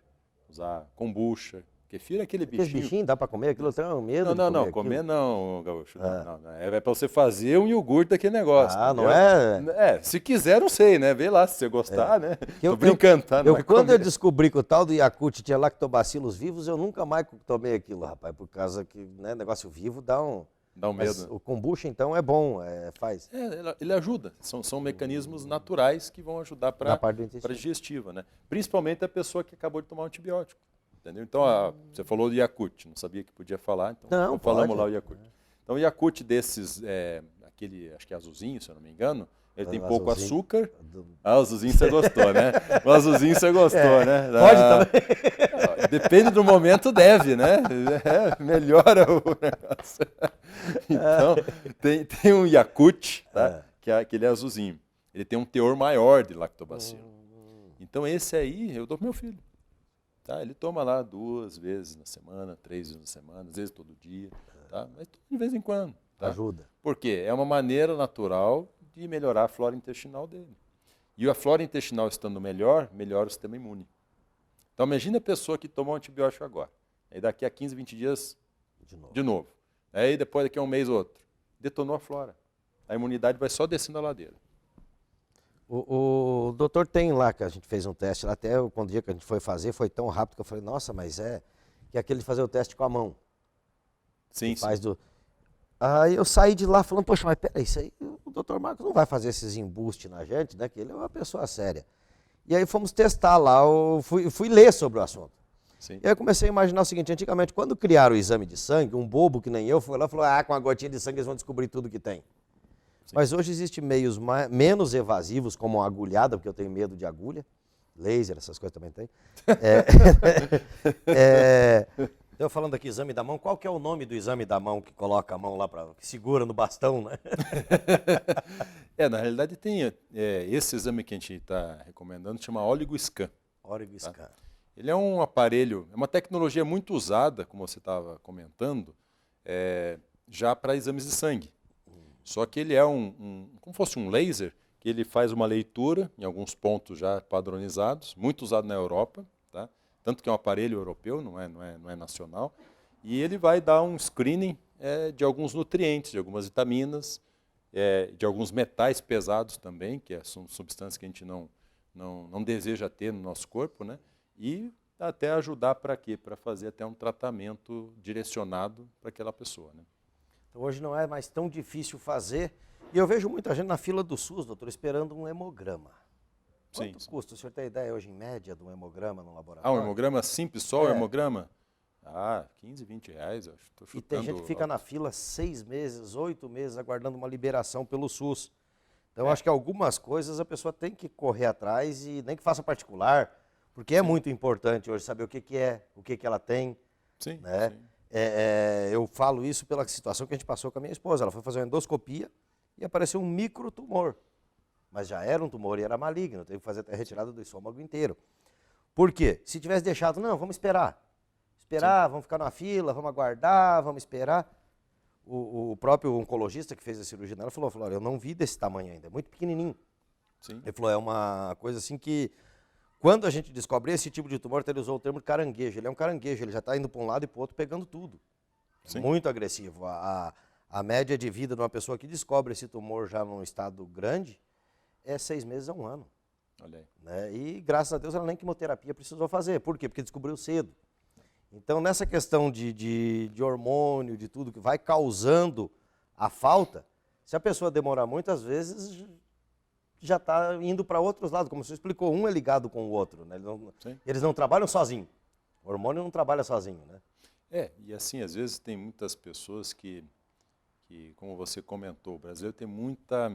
usar kombucha. Kefir é aquele Aqueles bichinho... bichinhos, dá para comer aquilo? Eu tenho medo Não, comer não, Gaúcho. Não. É para você fazer um iogurte daquele negócio. Não é? Se quiser, não sei, né? Vê lá, se você gostar, né? Tô brincando, tá? Quando eu descobri que o tal do Yakult tinha lactobacilos vivos, eu nunca mais tomei aquilo, rapaz, por causa que negócio vivo dá um medo. Mas o kombucha, então, é bom, faz. Ele ajuda. São mecanismos naturais que vão ajudar para a digestiva, né? Principalmente a pessoa que acabou de tomar um antibiótico. Entendeu? Então, você falou do Yakult, não sabia que podia falar, então falamos lá o Yakult. Então, o Yakult desses, aquele, acho que é azulzinho, se eu não me engano, ele tem pouco açúcar. O azulzinho você gostou, né? O azulzinho você gostou, né? Pode também. Depende do momento, deve, né? Melhora o negócio. Então, tem um Yakult, tá? Que é aquele azulzinho. Ele tem um teor maior de lactobacilo. Então, esse aí, eu dou pro meu filho. Tá? Ele toma lá 2 vezes na semana, 3 vezes na semana, às vezes todo dia, tá? Mas de vez em quando. Tá? Ajuda. Por quê? É uma maneira natural de melhorar a flora intestinal dele. E a flora intestinal estando melhor, melhora o sistema imune. Então, imagine a pessoa que tomou um antibiótico agora. Aí daqui a 15, 20 dias, de novo. Aí depois, daqui a um mês, outro. Detonou a flora. A imunidade vai só descendo a ladeira. O doutor tem lá, que a gente fez um teste lá, até quando o dia que a gente foi fazer, foi tão rápido que eu falei, nossa, mas que é aquele de fazer o teste com a mão. Sim, sim. Aí eu saí de lá falando, poxa, mas peraí, isso aí, o doutor Marcos não vai fazer esses embustes na gente, né, que ele é uma pessoa séria. E aí fomos testar lá, fui ler sobre o assunto. Sim. E aí eu comecei a imaginar o seguinte, antigamente, quando criaram o exame de sangue, um bobo que nem eu foi lá e falou, com uma gotinha de sangue eles vão descobrir tudo que tem. Sim. Mas hoje existem meios menos evasivos, como a agulhada, porque eu tenho medo de agulha, laser, essas coisas também tem. Eu falando aqui, exame da mão, qual que é o nome do exame da mão que coloca a mão lá, que segura no bastão, né? Na realidade tem esse exame que a gente está recomendando, chama OligoScan. OligoScan. Tá? Ele é um aparelho, é uma tecnologia muito usada, como você estava comentando, já para exames de sangue. Só que ele é como fosse um laser, que ele faz uma leitura em alguns pontos já padronizados, muito usado na Europa, tá? Tanto que é um aparelho europeu, não é nacional, e ele vai dar um screening de alguns nutrientes, de algumas vitaminas, de alguns metais pesados também, que são substâncias que a gente não deseja ter no nosso corpo, né? E até ajudar para quê? Para fazer até um tratamento direcionado para aquela pessoa, né? Então, hoje não é mais tão difícil fazer. E eu vejo muita gente na fila do SUS, doutor, esperando um hemograma. Quanto custa? O senhor tem ideia hoje, em média, de um hemograma no laboratório? Um hemograma simples, só o hemograma? 15, 20 reais, eu acho. Tô chutando. E tem gente que fica na fila 6 meses, 8 meses, aguardando uma liberação pelo SUS. Então, eu acho que algumas coisas a pessoa tem que correr atrás, e nem que faça particular, porque é muito importante hoje saber o que é, o que ela tem. Sim, né? sim. Eu falo isso pela situação que a gente passou com a minha esposa. Ela foi fazer uma endoscopia e apareceu um microtumor. Mas já era um tumor e era maligno, teve que fazer até a retirada do estômago inteiro. Por quê? Se tivesse deixado, não, vamos esperar. Vamos ficar na fila, vamos aguardar, vamos esperar. O próprio oncologista que fez a cirurgia nela falou, olha, eu não vi desse tamanho ainda, é muito pequenininho. Sim. Ele falou, é uma coisa assim que, quando a gente descobre esse tipo de tumor, ele usou o termo caranguejo. Ele é um caranguejo, ele já está indo para um lado e para o outro pegando tudo. Sim. Muito agressivo. A média de vida de uma pessoa que descobre esse tumor já num estado grande é 6 meses a 1 ano. Olha aí. Né? E graças a Deus ela nem quimioterapia precisou fazer. Por quê? Porque descobriu cedo. Então, nessa questão de hormônio, de tudo que vai causando a falta, se a pessoa demorar muito, às vezes já está indo para outros lados. Como você explicou, um é ligado com o outro. Né? Eles não trabalham sozinhos. O hormônio não trabalha sozinho. Né? E assim, às vezes tem muitas pessoas que como você comentou, o brasileiro tem muita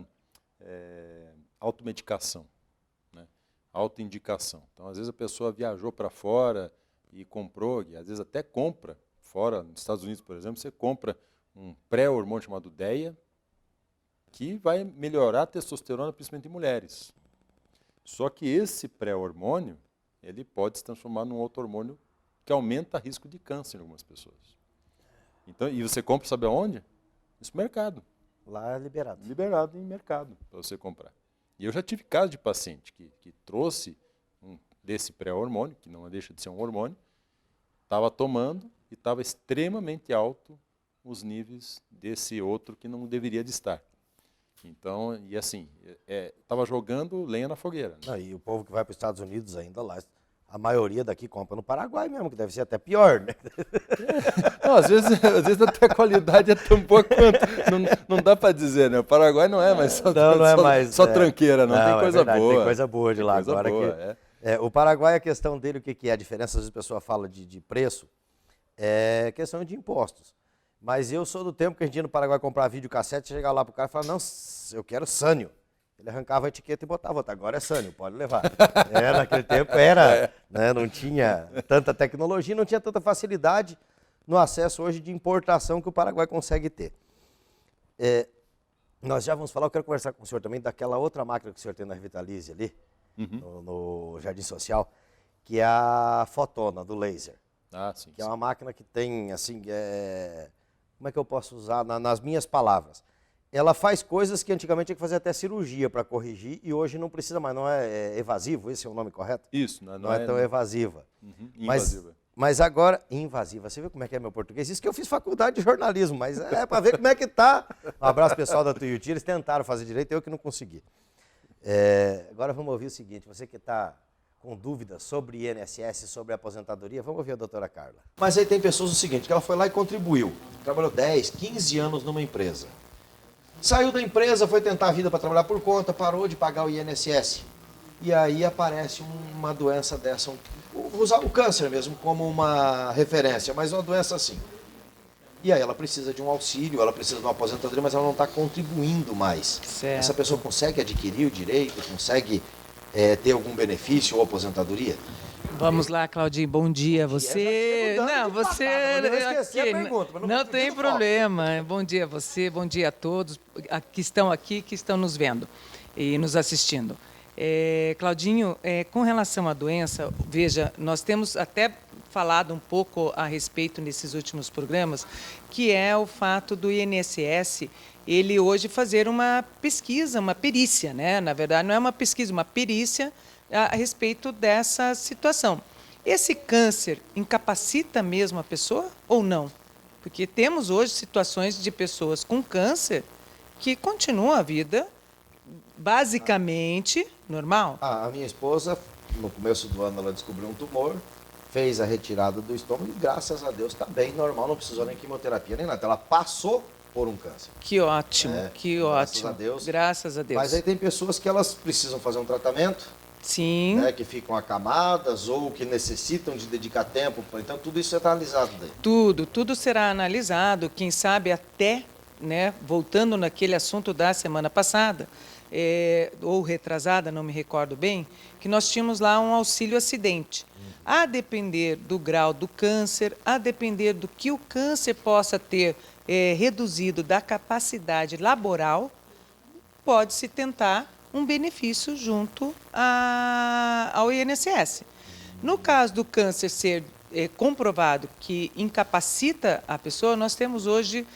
automedicação, né? Autoindicação. Então, às vezes a pessoa viajou para fora e comprou, e às vezes até compra, fora, nos Estados Unidos, por exemplo, você compra um pré-hormônio chamado DEA, que vai melhorar a testosterona, principalmente em mulheres. Só que esse pré-hormônio, ele pode se transformar num outro hormônio que aumenta o risco de câncer em algumas pessoas. Então, e você compra, sabe aonde? No supermercado. Lá é liberado. Liberado em mercado para você comprar. E eu já tive caso de paciente que trouxe desse pré-hormônio, que não deixa de ser um hormônio, estava tomando e estava extremamente alto os níveis desse outro que não deveria de estar. Então, e assim, estava jogando lenha na fogueira. Né? E o povo que vai para os Estados Unidos ainda lá, a maioria daqui compra no Paraguai mesmo, que deve ser até pior, né? Não, às vezes até a qualidade é tão boa quanto. Não dá para dizer, né? O Paraguai não é mais só tranqueira, não. Tem coisa boa. Tem coisa boa de lá agora. Boa, o Paraguai, a questão dele, o que é a diferença? Às vezes a pessoa fala de preço, é questão de impostos. Mas eu sou do tempo que a gente ia no Paraguai comprar videocassete, chegar lá pro cara e falar, não, eu quero Sânio. Ele arrancava a etiqueta e botava outra. Agora é Sânio, pode levar. Naquele tempo era, né, não tinha tanta tecnologia, não tinha tanta facilidade no acesso hoje de importação que o Paraguai consegue ter. Nós já vamos falar, eu quero conversar com o senhor também daquela outra máquina que o senhor tem na Revitalize ali, no Jardim Social, que é a fotona do laser. Sim, que é uma máquina que tem, assim, como é que eu posso usar nas minhas palavras? Ela faz coisas que antigamente tinha que fazer até cirurgia para corrigir e hoje não precisa mais, não é evasivo, esse é o nome correto? Isso, não é tão evasiva. Invasiva. Mas agora, invasiva, você viu como é que é meu português? Isso que eu fiz faculdade de jornalismo, mas é para ver como é que tá. Um abraço pessoal da Tuiuti, eles tentaram fazer direito, eu que não consegui. Agora vamos ouvir o seguinte, você que está com dúvidas sobre INSS, sobre aposentadoria, vamos ouvir a doutora Carla. Mas aí tem pessoas o seguinte, que ela foi lá e contribuiu, trabalhou 10, 15 anos numa empresa. Saiu da empresa, foi tentar a vida para trabalhar por conta, parou de pagar o INSS. E aí aparece uma doença dessa, vou usar o câncer mesmo como uma referência, mas uma doença assim. E aí ela precisa de um auxílio, ela precisa de uma aposentadoria, mas ela não está contribuindo mais. Certo. Essa pessoa consegue adquirir o direito, consegue ter algum benefício ou aposentadoria? Vamos lá, Claudinho, bom dia. Você. Não, você. eu esqueci a pergunta, mas não tem problema. Bom dia a você, bom dia a todos que estão aqui, que estão nos vendo e nos assistindo. Claudinho, com relação à doença, veja, nós temos até falado um pouco a respeito nesses últimos programas, que é o fato do INSS ele hoje fazer uma pesquisa, uma perícia, né? Na verdade, não é uma pesquisa, uma perícia a respeito dessa situação. Esse câncer incapacita mesmo a pessoa ou não? Porque temos hoje situações de pessoas com câncer que continuam a vida basicamente normal. A minha esposa, no começo do ano, ela descobriu um tumor, fez a retirada do estômago e, graças a Deus, está bem normal, não precisou nem quimioterapia nem nada. Ela passou por um câncer. Que ótimo, que ótimo. Graças a Deus. Graças a Deus. Mas aí tem pessoas que elas precisam fazer um tratamento, sim, né, que ficam acamadas ou que necessitam de dedicar tempo. Então, tudo isso está analisado daí. Tudo será analisado, quem sabe até, né, voltando naquele assunto da semana passada, ou retrasada, não me recordo bem, que nós tínhamos lá um auxílio acidente. A depender do grau do câncer, a depender do que o câncer possa ter reduzido da capacidade laboral, pode-se tentar um benefício junto ao INSS. No caso do câncer ser comprovado que incapacita a pessoa, nós temos hoje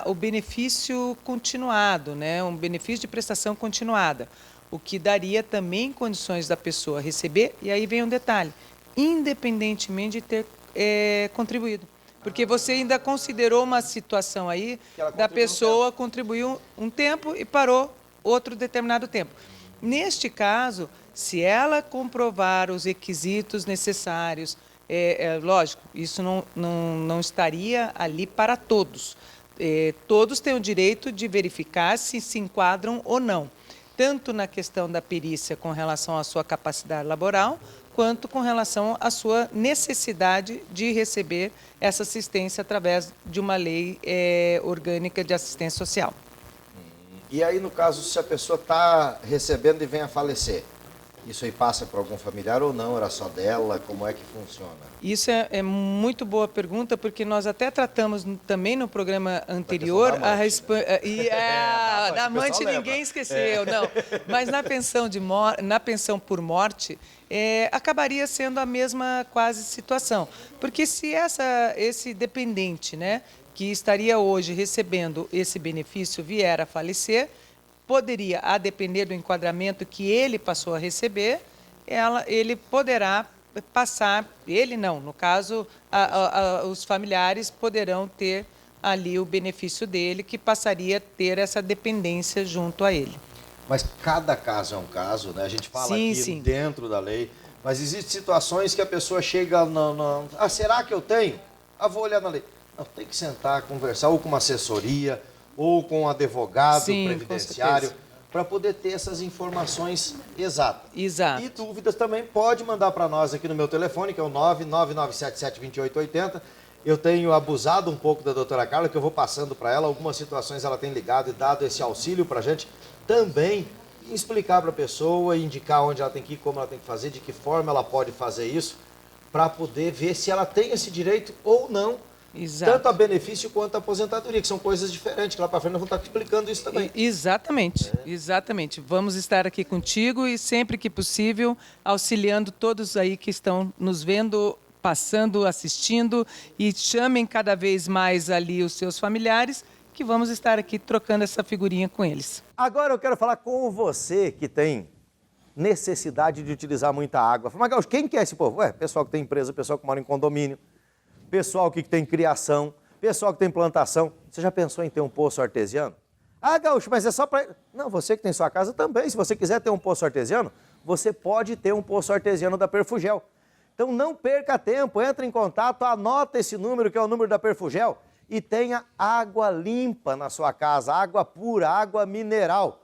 o benefício continuado, né? Um benefício de prestação continuada, o que daria também condições da pessoa receber, e aí vem um detalhe, independentemente de ter contribuído. Porque você ainda considerou uma situação aí da pessoa contribuiu um tempo e parou outro determinado tempo. Neste caso, se ela comprovar os requisitos necessários, lógico, isso não estaria ali para todos. Todos têm o direito de verificar se se enquadram ou não, tanto na questão da perícia com relação à sua capacidade laboral, quanto com relação à sua necessidade de receber essa assistência através de uma lei orgânica de assistência social. E aí, no caso, se a pessoa está recebendo e vem a falecer, isso aí passa para algum familiar ou não? Era só dela? Como é que funciona? Isso é muito boa pergunta, porque nós até tratamos também no programa anterior da amante ninguém esqueceu, não. Mas na pensão na pensão por morte acabaria sendo a mesma quase situação, porque se esse dependente, né, que estaria hoje recebendo esse benefício vier a falecer, poderia, a depender do enquadramento que ele passou a receber, ele poderá passar, ele não, no caso, os familiares poderão ter ali o benefício dele, que passaria a ter essa dependência junto a ele. Mas cada caso é um caso, né? A gente fala Sim. dentro da lei, mas existem situações que a pessoa chega será que eu tenho? Vou olhar na lei. Não, tem que sentar, conversar ou com uma assessoria, ou com um advogado previdenciário, para poder ter essas informações exatas. Exato. E dúvidas também pode mandar para nós aqui no meu telefone, que é o 999772880. Eu tenho abusado um pouco da doutora Carla, que eu vou passando para ela. Algumas situações ela tem ligado e dado esse auxílio para a gente também explicar para a pessoa, indicar onde ela tem que ir, como ela tem que fazer, de que forma ela pode fazer isso, para poder ver se ela tem esse direito ou não. Exato. Tanto a benefício quanto a aposentadoria, que são coisas diferentes, que lá para frente nós vamos estar explicando isso também. Exatamente, exatamente. Vamos estar aqui contigo e sempre que possível auxiliando todos aí que estão nos vendo, passando, assistindo, e chamem cada vez mais ali os seus familiares, que vamos estar aqui trocando essa figurinha com eles. Agora eu quero falar com você que tem necessidade de utilizar muita água. Mas, Gaúcho, quem que é esse povo? Pessoal que tem empresa, pessoal que mora em condomínio, pessoal que tem criação, pessoal que tem plantação. Você já pensou em ter um poço artesiano? Gaúcho, mas é só para... Não, você que tem sua casa também. Se você quiser ter um poço artesiano, você pode ter um poço artesiano da Perfugel. Então não perca tempo, entre em contato, anota esse número, que é o número da Perfugel, e tenha água limpa na sua casa, água pura, água mineral.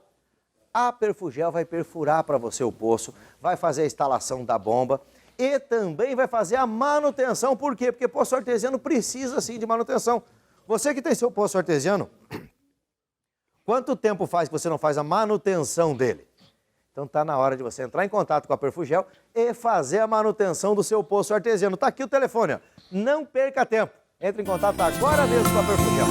A Perfugel vai perfurar para você o poço, vai fazer a instalação da bomba, e também vai fazer a manutenção. Por quê? Porque poço artesiano precisa, sim, de manutenção. Você que tem seu poço artesiano, quanto tempo faz que você não faz a manutenção dele? Então está na hora de você entrar em contato com a Perfugel e fazer a manutenção do seu poço artesiano. Está aqui o telefone, ó. Não perca tempo. Entre em contato agora mesmo com a Perfugel.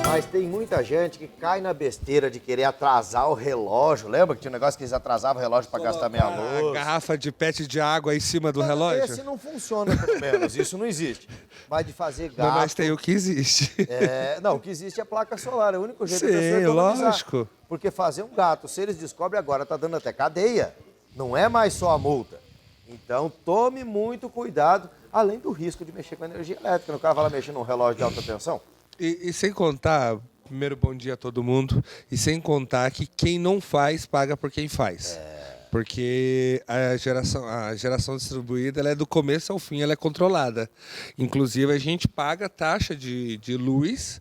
Mas tem muita gente que cai na besteira de querer atrasar o relógio. Lembra que tinha um negócio que eles atrasavam o relógio para gastar meia luz? A garrafa de PET de água em cima do relógio? Esse não funciona, pelo menos. Isso não existe. Mas de fazer gato... Mas tem o que existe. Não, o que existe é a placa solar. É o único jeito de Sim, lógico. Porque fazer um gato, se eles descobrem agora, está dando até cadeia. Não é mais só a multa. Então, tome muito cuidado, além do risco de mexer com a energia elétrica. O cara vai lá mexer num relógio de alta tensão. E sem contar, primeiro bom dia a todo mundo, e sem contar que quem não faz, paga por quem faz. Porque a geração distribuída ela é do começo ao fim, ela é controlada. Inclusive, a gente paga taxa de luz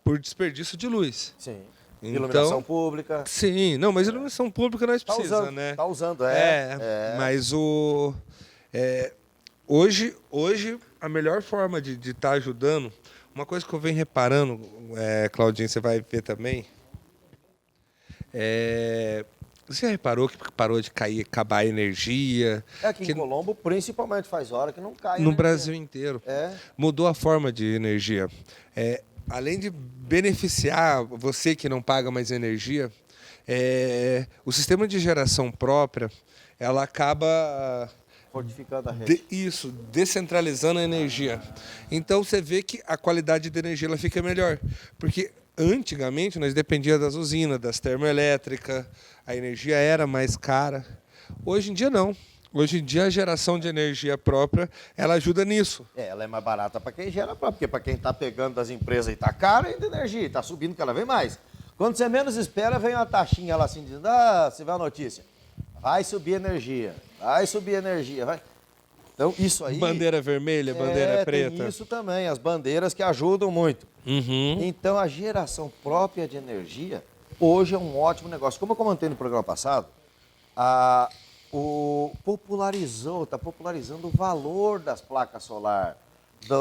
por desperdício de luz. Sim. Então, iluminação pública. Sim, não, mas iluminação pública nós precisamos, né? Está usando, Mas hoje, a melhor forma de estar ajudando, uma coisa que eu venho reparando, Claudinho, você vai ver também, você reparou que parou de acabar a energia? Aqui em Colombo, principalmente, faz hora que não cai. No Brasil inteiro. Mudou a forma de energia. Além de beneficiar você que não paga mais energia, o sistema de geração própria, ela acaba... fortificando a rede. Descentralizando a energia. Então você vê que a qualidade da energia ela fica melhor. Porque antigamente nós dependíamos das usinas, das termoelétricas, a energia era mais cara. Hoje em dia não. Hoje em dia a geração de energia própria, ela ajuda nisso. Ela é mais barata para quem gera própria, porque para quem está pegando das empresas e está cara ainda a energia, está subindo cada vez mais. Quando você menos espera, vem uma taxinha lá assim, dizendo, você vê a notícia, vai subir energia, vai. Então, isso aí... Bandeira vermelha, bandeira preta. Tem isso também, as bandeiras que ajudam muito. Uhum. Então, a geração própria de energia, hoje é um ótimo negócio. Como eu comentei no programa passado, está popularizando o valor das placas solar,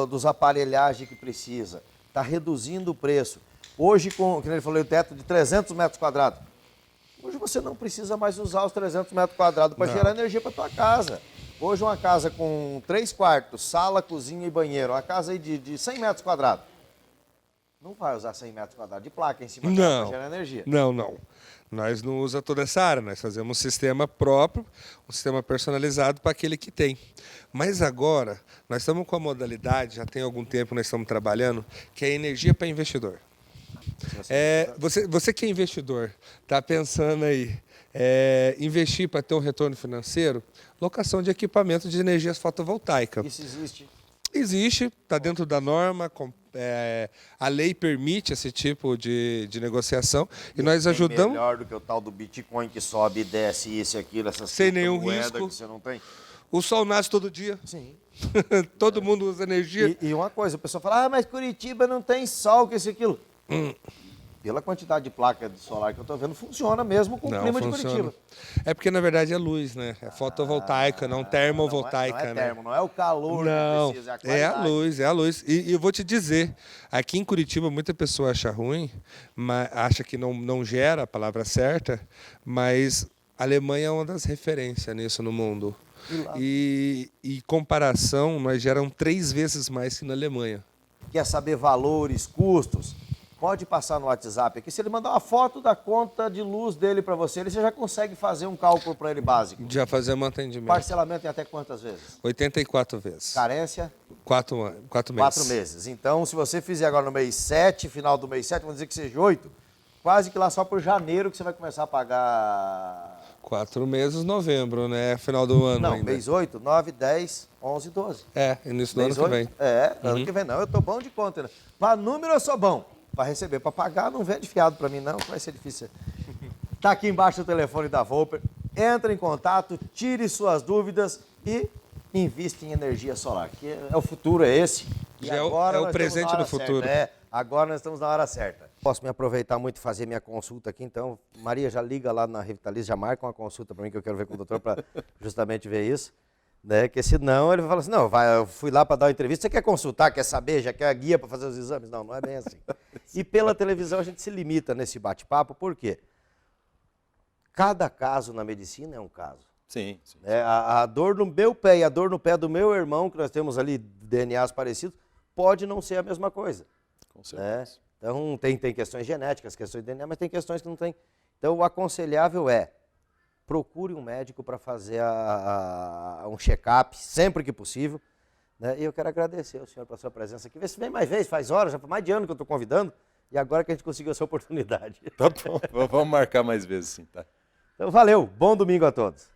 dos aparelhagens que precisa, está reduzindo o preço. Hoje, como ele falou, o teto de 300 metros quadrados. Hoje você não precisa mais usar os 300 metros quadrados para gerar energia para tua casa. Hoje uma casa com 3 quartos, sala, cozinha e banheiro, uma casa aí de 100 metros quadrados. Não vai usar 100 metros quadrados de placa em cima dela para gerar energia. Não. Nós não usamos toda essa área, nós fazemos um sistema próprio, um sistema personalizado para aquele que tem. Mas agora, nós estamos com a modalidade, já tem algum tempo que nós estamos trabalhando, que é energia para investidor. Você que é investidor, está pensando aí, investir para ter um retorno financeiro, locação de equipamento de energias fotovoltaicas. Isso existe? Existe, está dentro da norma, a lei permite esse tipo de negociação e nós ajudamos... melhor do que o tal do Bitcoin que sobe e desce isso e aquilo, essas sem nenhum moeda risco. Que você não tem. O sol nasce todo dia. Sim. Todo mundo usa energia. E uma coisa, o pessoal fala, mas Curitiba não tem sol, que isso e aquilo. Pela quantidade de placa de solar que eu estou vendo, funciona mesmo com o clima de Curitiba. É porque, na verdade, é luz, né? É fotovoltaica, não termovoltaica. Não é termo, não é o calor que precisa, é a qualidade. É a luz. E eu vou te dizer, aqui em Curitiba, muita pessoa acha ruim, acha que não gera a palavra certa, mas a Alemanha é uma das referências nisso no mundo. E comparação, nós geramos 3 vezes mais que na Alemanha. Quer saber valores, custos? Pode passar no WhatsApp aqui. Se ele mandar uma foto da conta de luz dele para você já consegue fazer um cálculo para ele básico. Já fazemos um atendimento. Parcelamento em até quantas vezes? 84 vezes. Carência? 4 meses. 4 meses. Então, se você fizer agora no mês 7, final do mês 7, vamos dizer que seja 8, quase que lá só por janeiro que você vai começar a pagar... 4 meses, novembro, né? Final do ano ainda. Mês 8, 9, 10, 11, 12. Início do ano que vem. Ano que vem não. Eu tô bom de conta, né? Para número eu sou bom. Para receber, para pagar, não vende fiado para mim não, que vai ser difícil. Tá aqui embaixo o telefone da Volper. Entra em contato, tire suas dúvidas e invista em energia solar, que é o futuro, é esse. E já agora é o presente do futuro. Agora nós estamos na hora certa. Posso me aproveitar muito e fazer minha consulta aqui, então. Maria, já liga lá na Revitalize, já marca uma consulta para mim, que eu quero ver com o doutor para justamente ver isso. Né? Porque senão ele vai falar assim, não, eu fui lá para dar uma entrevista, você quer consultar, quer saber, já quer a guia para fazer os exames? Não, não é bem assim. E pela televisão a gente se limita nesse bate-papo, por quê? Cada caso na medicina é um caso. Sim. A dor no meu pé e a dor no pé do meu irmão, que nós temos ali DNAs parecidos, pode não ser a mesma coisa. Com certeza. Né? Então tem questões genéticas, questões de DNA, mas tem questões que não tem. Então o aconselhável é, procure um médico para fazer um check-up sempre que possível. Né? E eu quero agradecer ao senhor pela sua presença aqui. Vê se vem mais vezes, faz horas, já faz mais de ano que eu estou convidando, e agora que a gente conseguiu essa oportunidade. Tá bom, vamos marcar mais vezes sim, tá? Então valeu, bom domingo a todos.